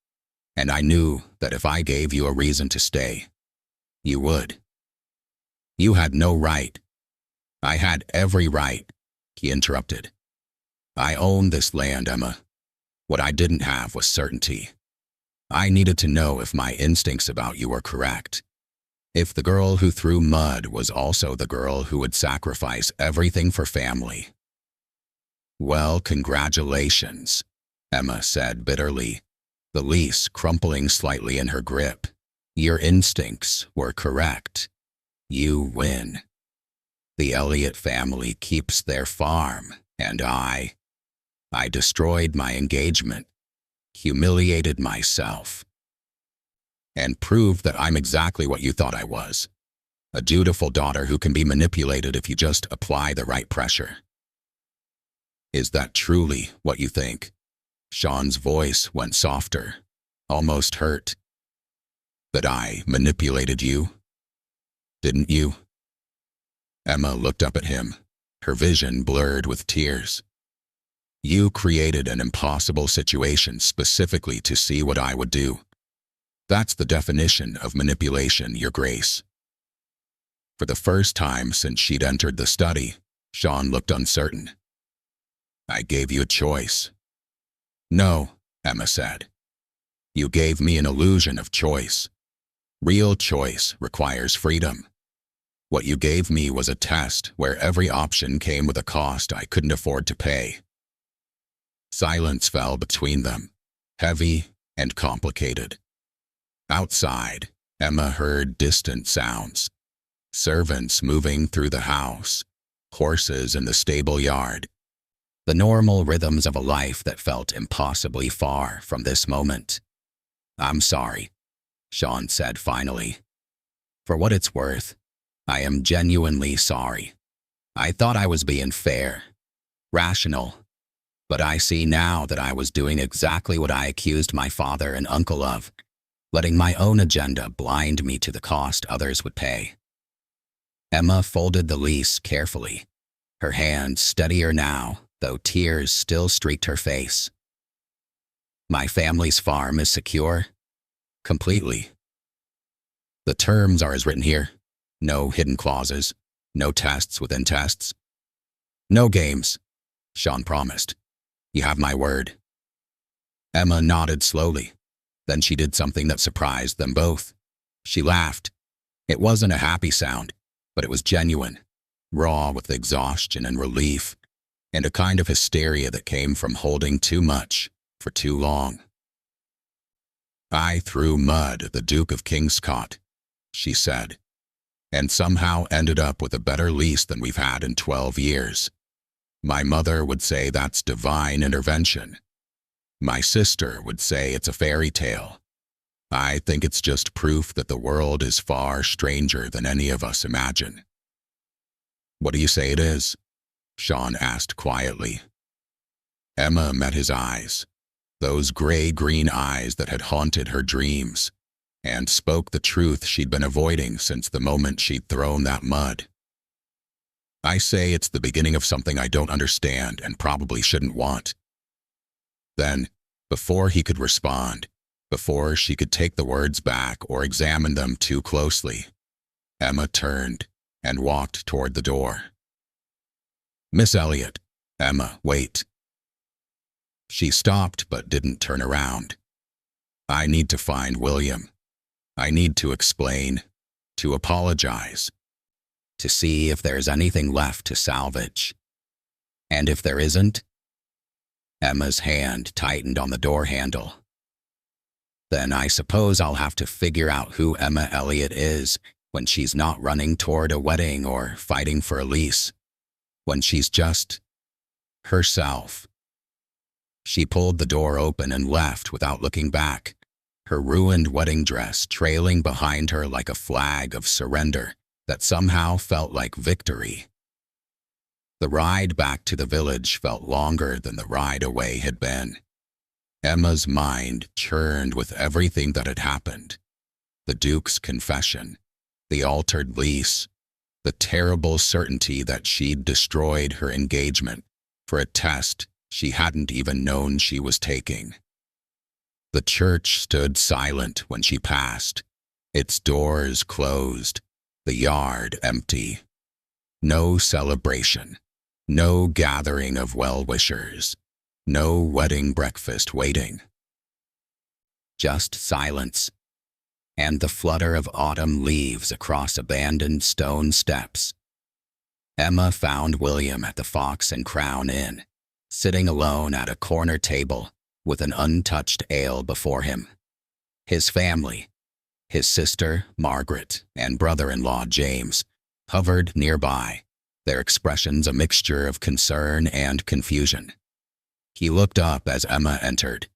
Speaker 2: And I knew that if I gave you a reason to stay, you would. You had no right. I had every right, he interrupted. I owned this land, Emma. What I didn't have was certainty. I needed to know if my instincts about you were correct. If the girl who threw mud was also the girl who would sacrifice everything for family. Well, congratulations, Emma said bitterly, the lease crumpling slightly in her grip. Your instincts were correct. You win. The Elliott family keeps their farm, and I destroyed my engagement, humiliated myself, and proved that I'm exactly what you thought I was. A dutiful daughter who can be manipulated if you just apply the right pressure. Is that truly what you think? Sean's voice went softer, almost hurt. That I manipulated you? Didn't you? Emma looked up at him, her vision blurred with tears. You created an impossible situation specifically to see what I would do. That's the definition of manipulation, Your Grace. For the first time since she'd entered the study, Sean looked uncertain. I gave you a choice. No, Emma said. You gave me an illusion of choice. Real choice requires freedom. What you gave me was a test where every option came with a cost I couldn't afford to pay. Silence fell between them, heavy and complicated. Outside, Emma heard distant sounds. Servants moving through the house, horses in the stable yard. The normal rhythms of a life that felt impossibly far from this moment. I'm sorry, Sean said finally. For what it's worth, I am genuinely sorry. I thought I was being fair, rational, but I see now that I was doing exactly what I accused my father and uncle of, letting my own agenda blind me to the cost others would pay. Emma folded the lease carefully, her hand steadier now, though tears still streaked her face. My family's farm is secure? Completely. The terms are as written here. No hidden clauses, no tests within tests. No games, Sean promised. You have my word. Emma nodded slowly. Then she did something that surprised them both. She laughed. It wasn't a happy sound, but it was genuine, raw with exhaustion and relief, and a kind of hysteria that came from holding too much for too long. I threw mud at the Duke of Kingscott, she said, and somehow ended up with a better lease than we've had in 12 years. My mother would say that's divine intervention. My sister would say it's a fairy tale. I think it's just proof that the world is far stranger than any of us imagine. What do you say it is? Sean asked quietly. Emma met his eyes, those gray-green eyes that had haunted her dreams, and spoke the truth she'd been avoiding since the moment she'd thrown that mud. I say it's the beginning of something I don't understand and probably shouldn't want. Then, before he could respond, before she could take the words back or examine them too closely, Emma turned and walked toward the door. Miss Elliot, Emma, wait. She stopped but didn't turn around. I need to find William. I need to explain, to apologize, to see if there's anything left to salvage. And if there isn't? Emma's hand tightened on the door handle. Then I suppose I'll have to figure out who Emma Elliot is when she's not running toward a wedding or fighting for a lease, when she's just herself. She pulled the door open and left without looking back, her ruined wedding dress trailing behind her like a flag of surrender that somehow felt like victory. The ride back to the village felt longer than the ride away had been. Emma's mind churned with everything that had happened. The Duke's confession, the altered lease, the terrible certainty that she'd destroyed her engagement for a test she hadn't even known she was taking. The church stood silent when she passed, its doors closed, the yard empty. No celebration, no gathering of well-wishers, no wedding breakfast waiting. Just silence, and the flutter of autumn leaves across abandoned stone steps. Emma found William at the Fox and Crown Inn, sitting alone at a corner table with an untouched ale before him. His family, his sister, Margaret, and brother-in-law, James, hovered nearby, their expressions a mixture of concern and confusion. He looked up as Emma entered,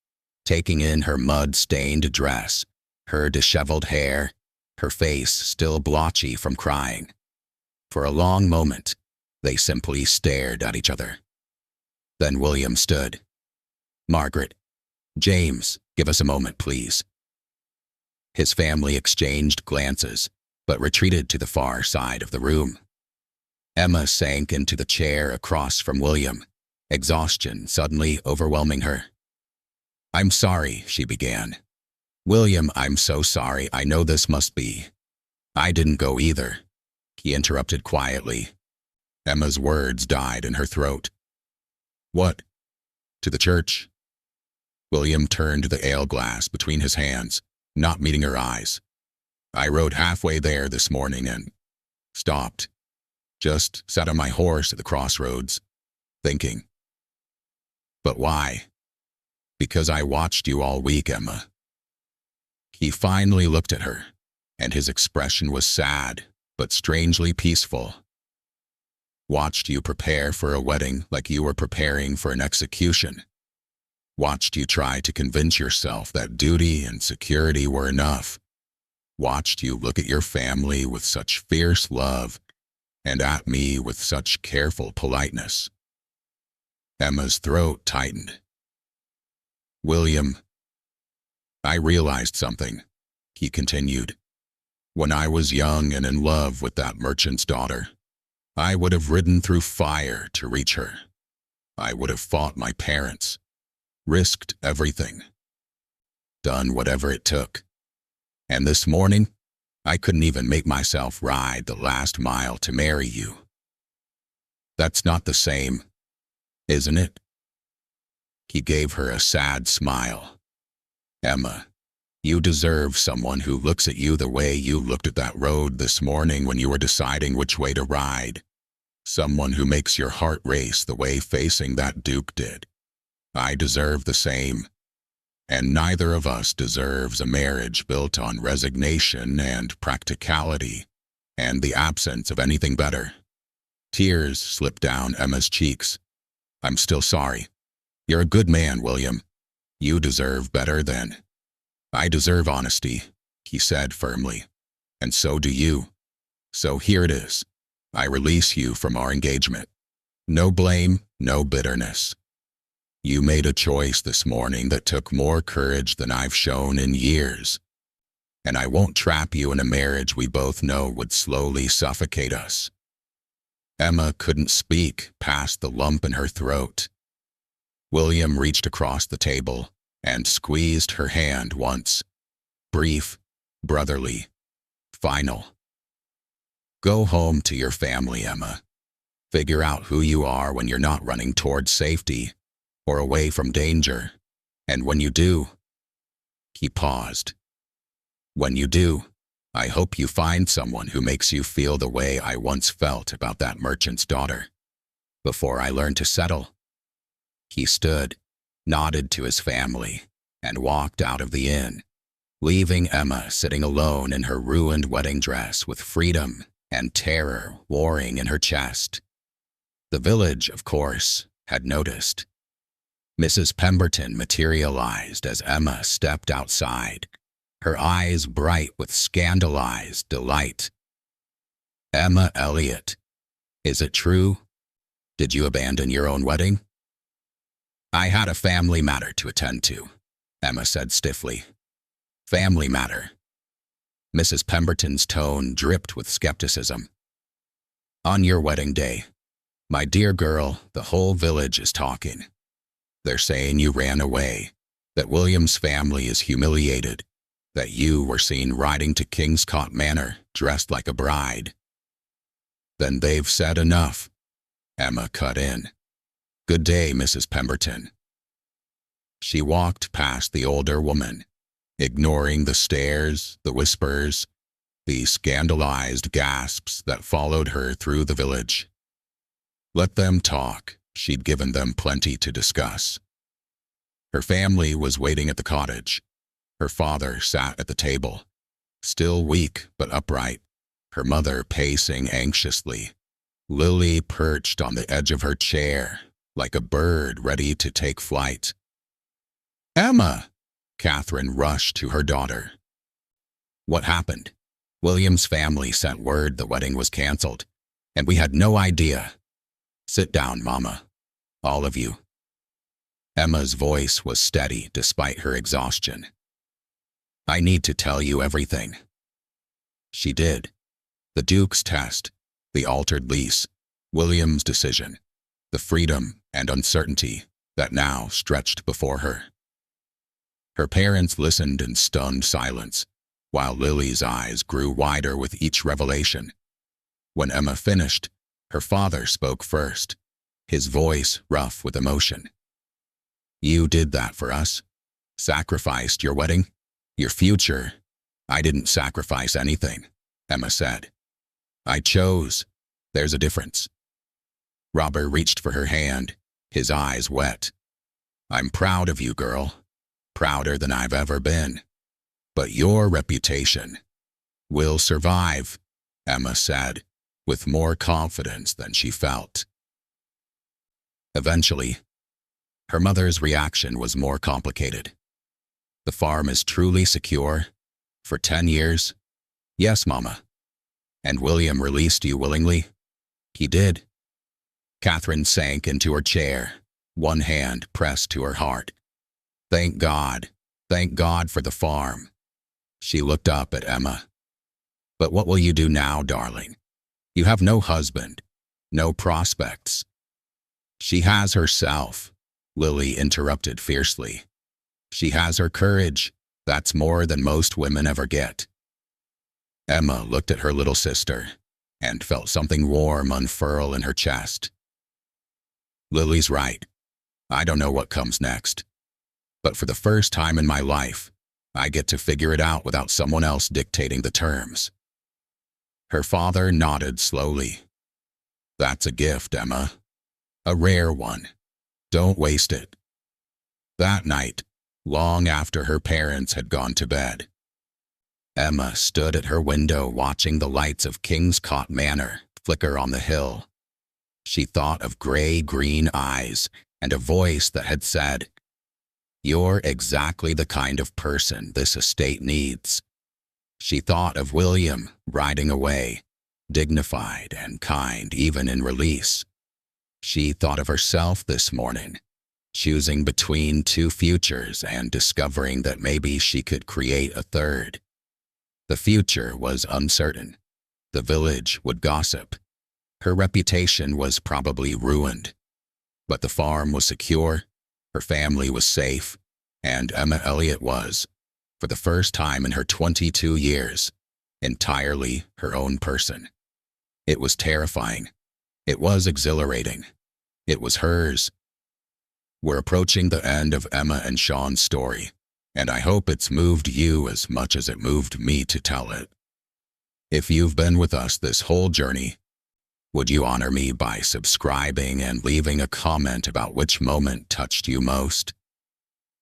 Speaker 2: taking in her mud-stained dress, her disheveled hair, her face still blotchy from crying. For a long moment, they simply stared at each other. Then William stood. Margaret, James, give us a moment, please. His family exchanged glances, but retreated to the far side of the room. Emma sank into the chair across from William, exhaustion suddenly overwhelming her. I'm sorry, she began. William, I'm so sorry. I know this must be. I didn't go either, he interrupted quietly. Emma's words died in her throat. What? To the church? William turned the ale glass between his hands, not meeting her eyes. I rode halfway there this morning and stopped. Just sat on my horse at the crossroads, thinking. But why? Because I watched you all week, Emma. He finally looked at her, and his expression was sad, but strangely peaceful. Watched you prepare for a wedding like you were preparing for an execution. Watched you try to convince yourself that duty and security were enough. Watched you look at your family with such fierce love and at me with such careful politeness. Emma's throat tightened. William, I realized something, he continued. When I was young and in love with that merchant's daughter, I would have ridden through fire to reach her. I would have fought my parents, risked everything, done whatever it took. And this morning, I couldn't even make myself ride the last mile to marry you. That's not the same, isn't it? He gave her a sad smile. Emma, you deserve someone who looks at you the way you looked at that road this morning when you were deciding which way to ride. Someone who makes your heart race the way facing that Duke did. I deserve the same. And neither of us deserves a marriage built on resignation and practicality and the absence of anything better. Tears slipped down Emma's cheeks,
Speaker 3: I'm still sorry. You're a good man, William. You deserve better than. I deserve honesty, he said firmly. And so do you. So here it is. I release you from our engagement. No blame, no bitterness. You made a choice this morning that took more courage than I've shown in years. And I won't trap you in a marriage we both know would slowly suffocate us. Emma couldn't speak past the lump in her throat. William reached across the table and squeezed her hand once. Brief, brotherly, final. Go home to your family, Emma. Figure out who you are when you're not running towards safety or away from danger. And when you do, he paused. When you do, I hope you find someone who makes you feel the way I once felt about that merchant's daughter, before I learned to settle. He stood, nodded to his family, and walked out of the inn, leaving Emma sitting alone in her ruined wedding dress with freedom and terror warring in her chest. The village, of course, had noticed. Mrs. Pemberton materialized as Emma stepped outside, her eyes bright with scandalized delight. Emma Elliott, is it true? Did you abandon your own wedding? I had a family matter to attend to, Emma said stiffly. Family matter. Mrs. Pemberton's tone dripped with skepticism. On your wedding day, my dear girl, the whole village is talking. They're saying you ran away, that William's family is humiliated, that you were seen riding to Kingscote Manor dressed like a bride. Then they've said enough, Emma cut in. Good day, Mrs. Pemberton. She walked past the older woman, ignoring the stares, the whispers, the scandalized gasps that followed her through the village. Let them talk. She'd given them plenty to discuss. Her family was waiting at the cottage. Her father sat at the table, still weak but upright, her mother pacing anxiously, Lily perched on the edge of her chair, like a bird ready to take flight. Emma! Catherine rushed to her daughter. What happened? William's family sent word the wedding was canceled, and we had no idea. Sit down, Mama. All of you. Emma's voice was steady despite her exhaustion. I need to tell you everything. She did. The Duke's test, the altered lease, William's decision, the freedom and uncertainty that now stretched before her. Her parents listened in stunned silence, while Lily's eyes grew wider with each revelation. When Emma finished, her father spoke first, his voice rough with emotion. You did that for us. Sacrificed your wedding, your future. I didn't sacrifice anything, Emma said. I chose. There's a difference. Robert reached for her hand, his eyes wet. I'm proud of you, girl. Prouder than I've ever been. But your reputation will survive, Emma said, with more confidence than she felt. Eventually, her mother's reaction was more complicated. The farm is truly secure? For 10 years? Yes, Mama. And William released you willingly? He did. Catherine sank into her chair, one hand pressed to her heart. Thank God for the farm. She looked up at Emma. But what will you do now, darling? You have no husband, no prospects. She has herself, Lily interrupted fiercely. She has her courage. That's more than most women ever get. Emma looked at her little sister and felt something warm unfurl in her chest. Lily's right. I don't know what comes next. But for the first time in my life, I get to figure it out without someone else dictating the terms. Her father nodded slowly. That's a gift, Emma. A rare one. Don't waste it. That night, long after her parents had gone to bed, Emma stood at her window watching the lights of Kingscote Manor flicker on the hill.
Speaker 2: She thought of gray-green eyes and a voice that had said, "You're exactly the kind of person this estate needs." She thought of William riding away, dignified and kind even in release. She thought of herself this morning, choosing between two futures and discovering that maybe she could create a third. The future was uncertain. The village would gossip. Her reputation was probably ruined. But the farm was secure, her family was safe, and Emma Elliott was, for the first time in her 22 years, entirely her own person. It was terrifying. It was exhilarating. It was hers. We're approaching the end of Emma and Sean's story, and I hope it's moved you as much as it moved me to tell it. If you've been with us this whole journey, would you honor me by subscribing and leaving a comment about which moment touched you most?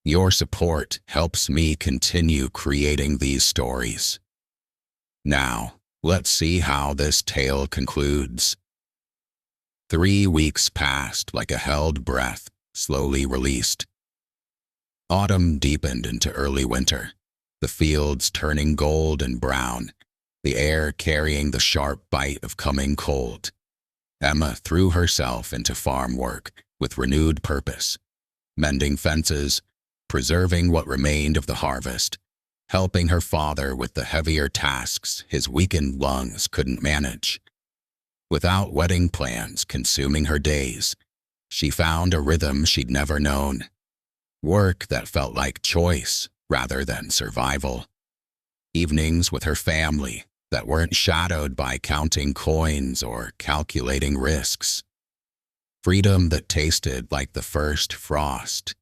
Speaker 2: Your support helps me continue creating these stories. Now, let's see how this tale concludes. 3 weeks passed like a held breath, slowly released. Autumn deepened into early winter, the fields turning gold and brown, the air carrying the sharp bite of coming cold. Emma threw herself into farm work with renewed purpose, mending fences, preserving what remained of the harvest, helping her father with the heavier tasks his weakened lungs couldn't manage. Without wedding plans consuming her days, she found a rhythm she'd never known. Work that felt like choice rather than survival. Evenings with her family that weren't shadowed by counting coins or calculating risks. Freedom that tasted like the first frost,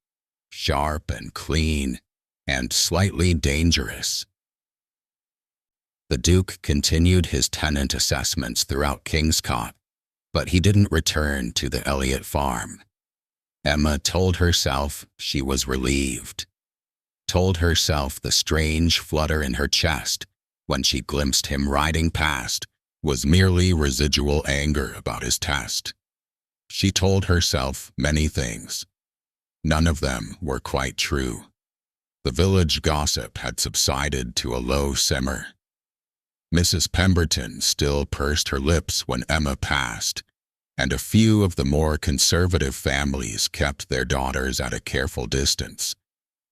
Speaker 2: sharp and clean, and slightly dangerous. The Duke continued his tenant assessments throughout Kingscott, but he didn't return to the Elliott farm. Emma told herself she was relieved, told herself the strange flutter in her chest when she glimpsed him riding past was merely residual anger about his test. She told herself many things. None of them were quite true. The village gossip had subsided to a low simmer. Mrs. Pemberton still pursed her lips when Emma passed, and a few of the more conservative families kept their daughters at a careful distance,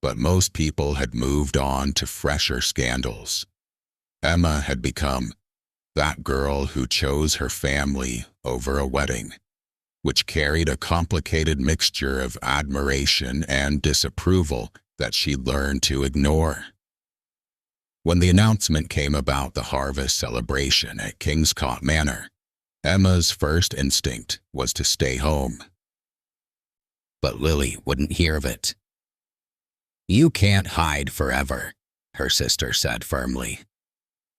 Speaker 2: but most people had moved on to fresher scandals. Emma had become that girl who chose her family over a wedding, which carried a complicated mixture of admiration and disapproval that she learned to ignore. When the announcement came about the harvest celebration at Kingscott Manor, Emma's first instinct was to stay home. But Lily wouldn't hear of it. "You can't hide forever," her sister said firmly.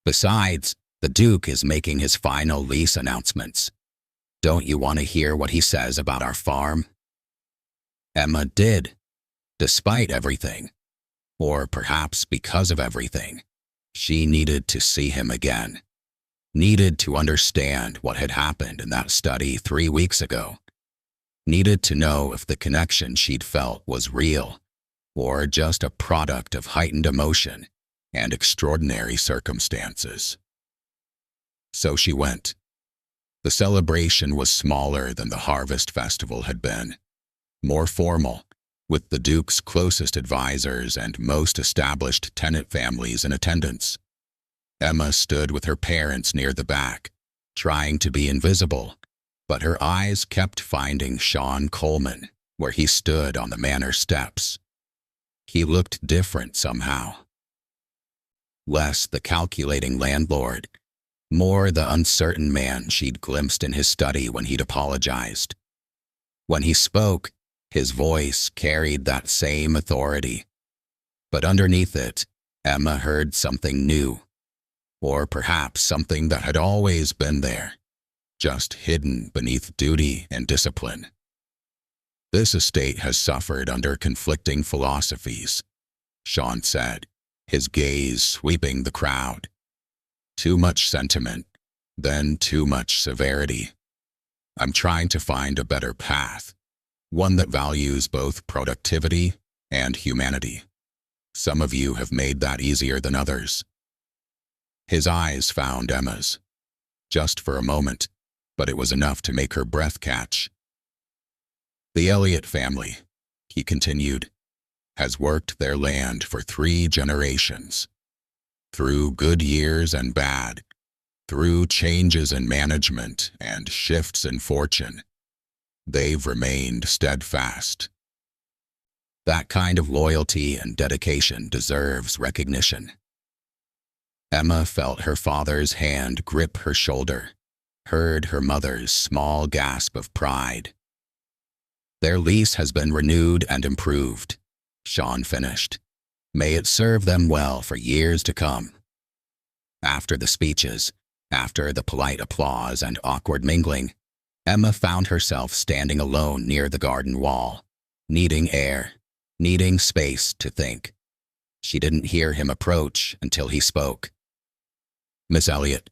Speaker 2: "Besides, the Duke is making his final lease announcements. Don't you want to hear what he says about our farm?" Emma did, despite everything, or perhaps because of everything. She needed to see him again, needed to understand what had happened in that study 3 weeks ago, needed to know if the connection she'd felt was real or just a product of heightened emotion and extraordinary circumstances. So she went. The celebration was smaller than the harvest festival had been, more formal, with the Duke's closest advisors and most established tenant families in attendance. Emma stood with her parents near the back, trying to be invisible, but her eyes kept finding Sean Coleman, where he stood on the manor steps. He looked different somehow. Less the calculating landlord, more the uncertain man she'd glimpsed in his study when he'd apologized. When he spoke, his voice carried that same authority. But underneath it, Emma heard something new, or perhaps something that had always been there, just hidden beneath duty and discipline. "This estate has suffered under conflicting philosophies," Sean said, his gaze sweeping the crowd. "Too much sentiment, then too much severity. I'm trying to find a better path, one that values both productivity and humanity. Some of you have made that easier than others." His eyes found Emma's, just for a moment, but it was enough to make her breath catch. "The Elliott family," he continued, "has worked their land for 3 generations. Through good years and bad, through changes in management and shifts in fortune, they've remained steadfast. That kind of loyalty and dedication deserves recognition." Emma felt her father's hand grip her shoulder, heard her mother's small gasp of pride. "Their lease has been renewed and improved," Sean finished. "May it serve them well for years to come." After the speeches, after the polite applause and awkward mingling, Emma found herself standing alone near the garden wall, needing air, needing space to think. She didn't hear him approach until he spoke. "Miss Elliott."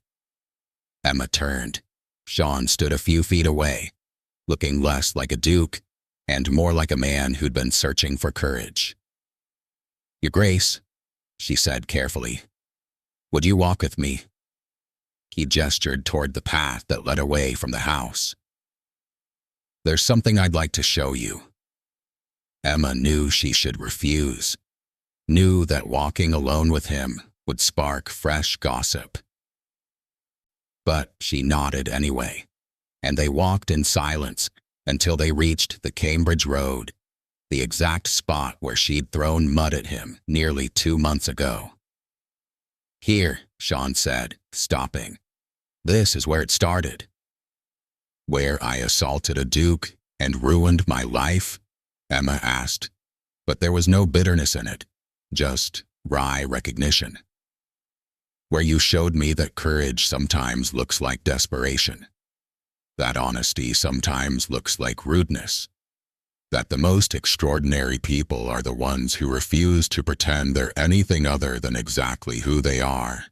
Speaker 2: Emma turned. Sean stood a few feet away, looking less like a duke and more like a man who'd been searching for courage. "Your Grace," she said carefully, "would you walk with me?" He gestured toward the path that led away from the house. "There's something I'd like to show you." Emma knew she should refuse, knew that walking alone with him would spark fresh gossip. But she nodded anyway, and they walked in silence until they reached the Cambridge Road, the exact spot where she'd thrown mud at him nearly 2 months ago. "Here," Sean said, stopping. "This is where it started." "Where I assaulted a duke and ruined my life?" Emma asked, but there was no bitterness in it, just wry recognition. "Where you showed me that courage sometimes looks like desperation, that honesty sometimes looks like rudeness, that the most extraordinary people are the ones who refuse to pretend they're anything other than exactly who they are."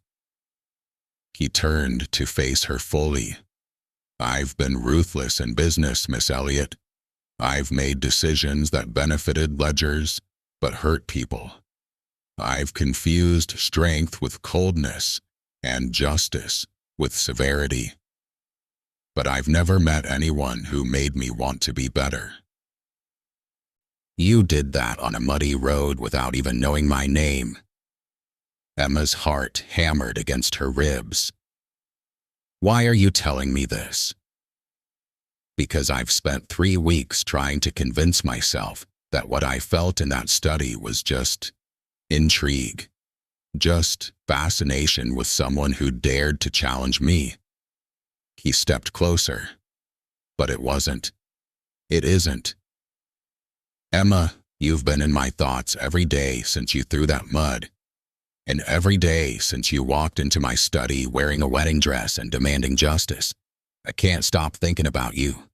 Speaker 2: He turned to face her fully. "I've been ruthless in business, Miss Elliott. I've made decisions that benefited ledgers but hurt people. I've confused strength with coldness and justice with severity. But I've never met anyone who made me want to be better." "You did that on a muddy road without even knowing my name." Emma's heart hammered against her ribs. "Why are you telling me this?" "Because I've spent 3 weeks trying to convince myself that what I felt in that study was just intrigue, just fascination with someone who dared to challenge me." He stepped closer. "But it wasn't. It isn't. Emma, you've been in my thoughts every day since you threw that mud, and every day since you walked into my study wearing a wedding dress and demanding justice. I can't stop thinking about you."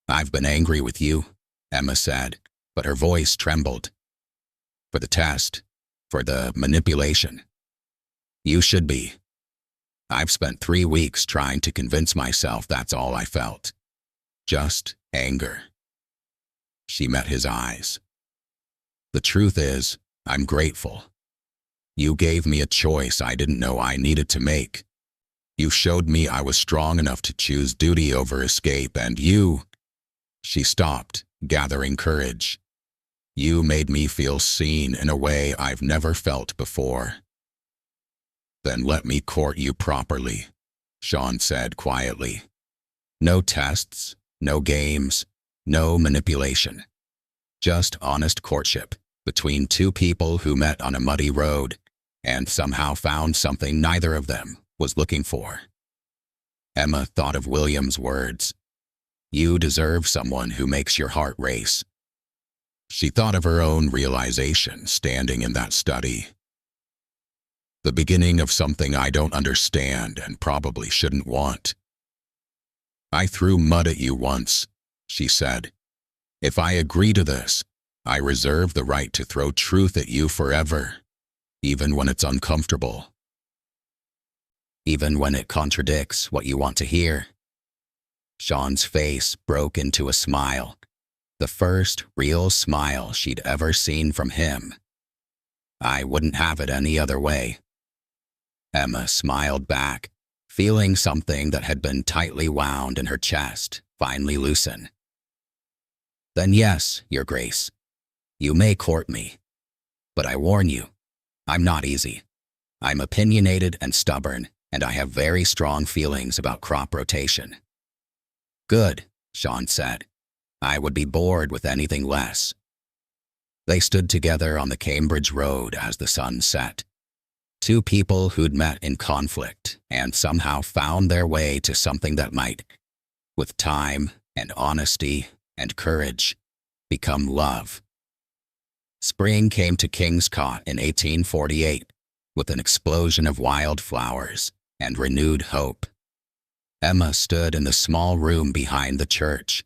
Speaker 2: "I've been angry with you," Emma said, but her voice trembled. "For the test, for the manipulation. You should be. I've spent 3 weeks trying to convince myself that's all I felt. Just anger." She met his eyes. "The truth is, I'm grateful. You gave me a choice I didn't know I needed to make. You showed me I was strong enough to choose duty over escape, and you—" She stopped, gathering courage. "You made me feel seen in a way I've never felt before." "Then let me court you properly," Sean said quietly. "No tests, no games, no manipulation. Just honest courtship between 2 people who met on a muddy road and somehow found something neither of them was looking for." Emma thought of William's words. "You deserve someone who makes your heart race." She thought of her own realization standing in that study. "The beginning of something I don't understand and probably shouldn't want." "I threw mud at you once," she said. "If I agree to this, I reserve the right to throw truth at you forever, even when it's uncomfortable." "Even when it contradicts what you want to hear?" Sean's face broke into a smile, the first real smile she'd ever seen from him. I wouldn't have it any other way. Emma smiled back, feeling something that had been tightly wound in her chest finally loosen. Then yes, Your Grace, you may court me. But I warn you, I'm not easy. I'm opinionated and stubborn, and I have very strong feelings about crop rotation. Good, Sean said. I would be bored with anything less. They stood together on the Cambridge Road as the sun set. Two people who'd met in conflict and somehow found their way to something that might, with time and honesty and courage, become love. Spring came to Kingscott in 1848 with an explosion of wildflowers and renewed hope. Emma stood in the small room behind the church,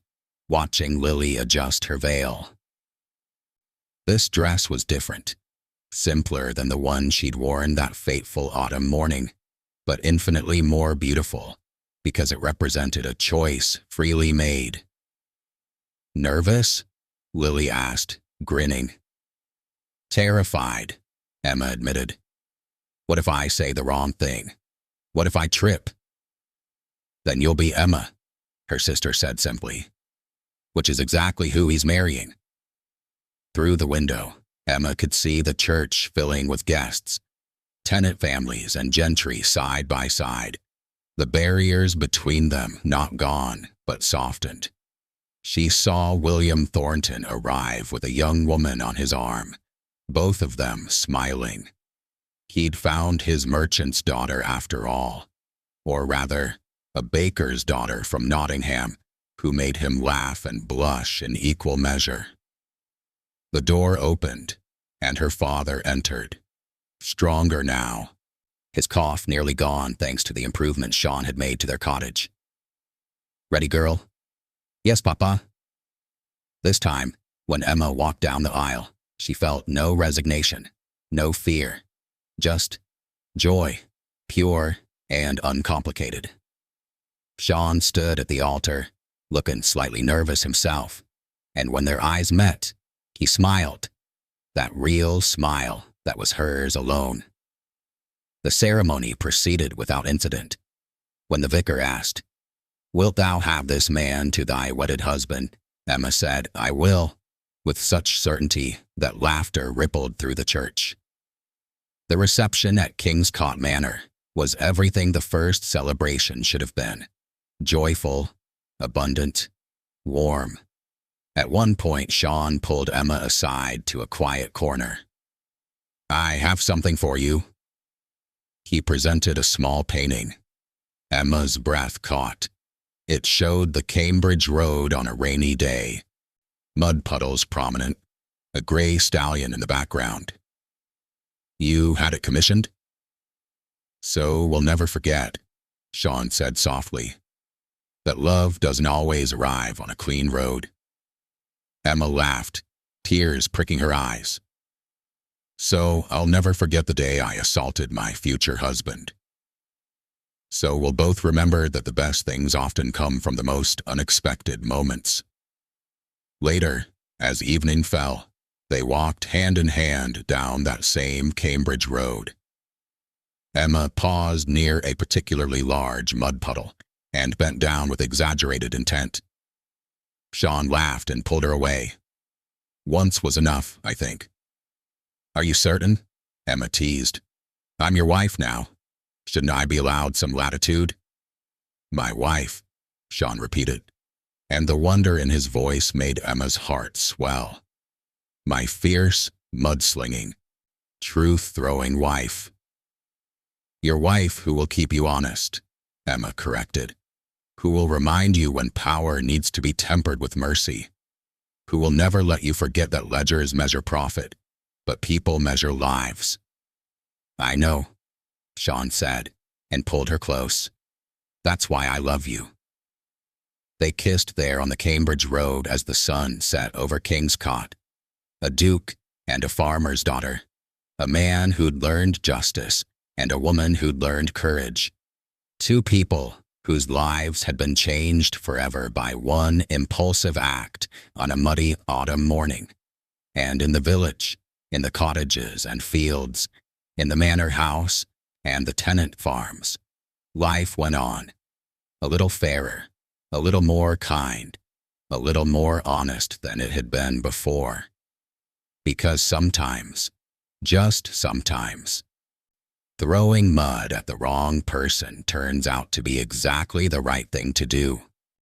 Speaker 2: watching Lily adjust her veil. This dress was different, simpler than the one she'd worn that fateful autumn morning, but infinitely more beautiful because it represented a choice freely made. Nervous? Lily asked, grinning. Terrified, Emma admitted. What if I say the wrong thing? What if I trip? Then you'll be Emma, her sister said simply, which is exactly who he's marrying. Through the window, Emma could see the church filling with guests, tenant families and gentry side by side, the barriers between them not gone, but softened. She saw William Thornton arrive with a young woman on his arm, both of them smiling. He'd found his merchant's daughter after all, or rather, a baker's daughter from Nottingham, who made him laugh and blush in equal measure. The door opened, and her father entered, stronger now, his cough nearly gone thanks to the improvements Sean had made to their cottage. Ready, girl? Yes, Papa. This time, when Emma walked down the aisle, she felt no resignation, no fear, just joy, pure and uncomplicated. Sean stood at the altar, looking slightly nervous himself, and when their eyes met, he smiled, that real smile that was hers alone. The ceremony proceeded without incident. When the vicar asked, "Wilt thou have this man to thy wedded husband?" Emma said, "I will," with such certainty that laughter rippled through the church. The reception at Kingscott Manor was everything the first celebration should have been. Joyful, abundant, warm. At one point, Sean pulled Emma aside to a quiet corner. "I have something for you." He presented a small painting. Emma's breath caught. It showed the Cambridge Road on a rainy day. Mud puddles prominent, a gray stallion in the background. "You had it commissioned?" "So we'll never forget," Sean said softly, "that love doesn't always arrive on a clean road." Emma laughed, tears pricking her eyes. "So I'll never forget the day I assaulted my future husband. So we'll both remember that the best things often come from the most unexpected moments." Later, as evening fell, they walked hand in hand down that same Cambridge Road. Emma paused near a particularly large mud puddle and bent down with exaggerated intent. Sean laughed and pulled her away. "Once was enough, I think." "Are you certain?" Emma teased. "I'm your wife now. Shouldn't I be allowed some latitude?" "My wife," Sean repeated, and the wonder in his voice made Emma's heart swell. "My fierce, mudslinging, truth-throwing wife." "Your wife who will keep you honest," Emma corrected, "who will remind you when power needs to be tempered with mercy, who will never let you forget that ledgers measure profit, but people measure lives." "I know," Sean said, and pulled her close. "That's why I love you." They kissed there on the Cambridge Road as the sun set over Kingscott. A duke and a farmer's daughter, a man who'd learned justice and a woman who'd learned courage. Two people whose lives had been changed forever by one impulsive act on a muddy autumn morning. And in the village, in the cottages and fields, in the manor house and the tenant farms, life went on, a little fairer, a little more kind, a little more honest than it had been before. Because sometimes, just sometimes, throwing mud at the wrong person turns out to be exactly the right thing to do.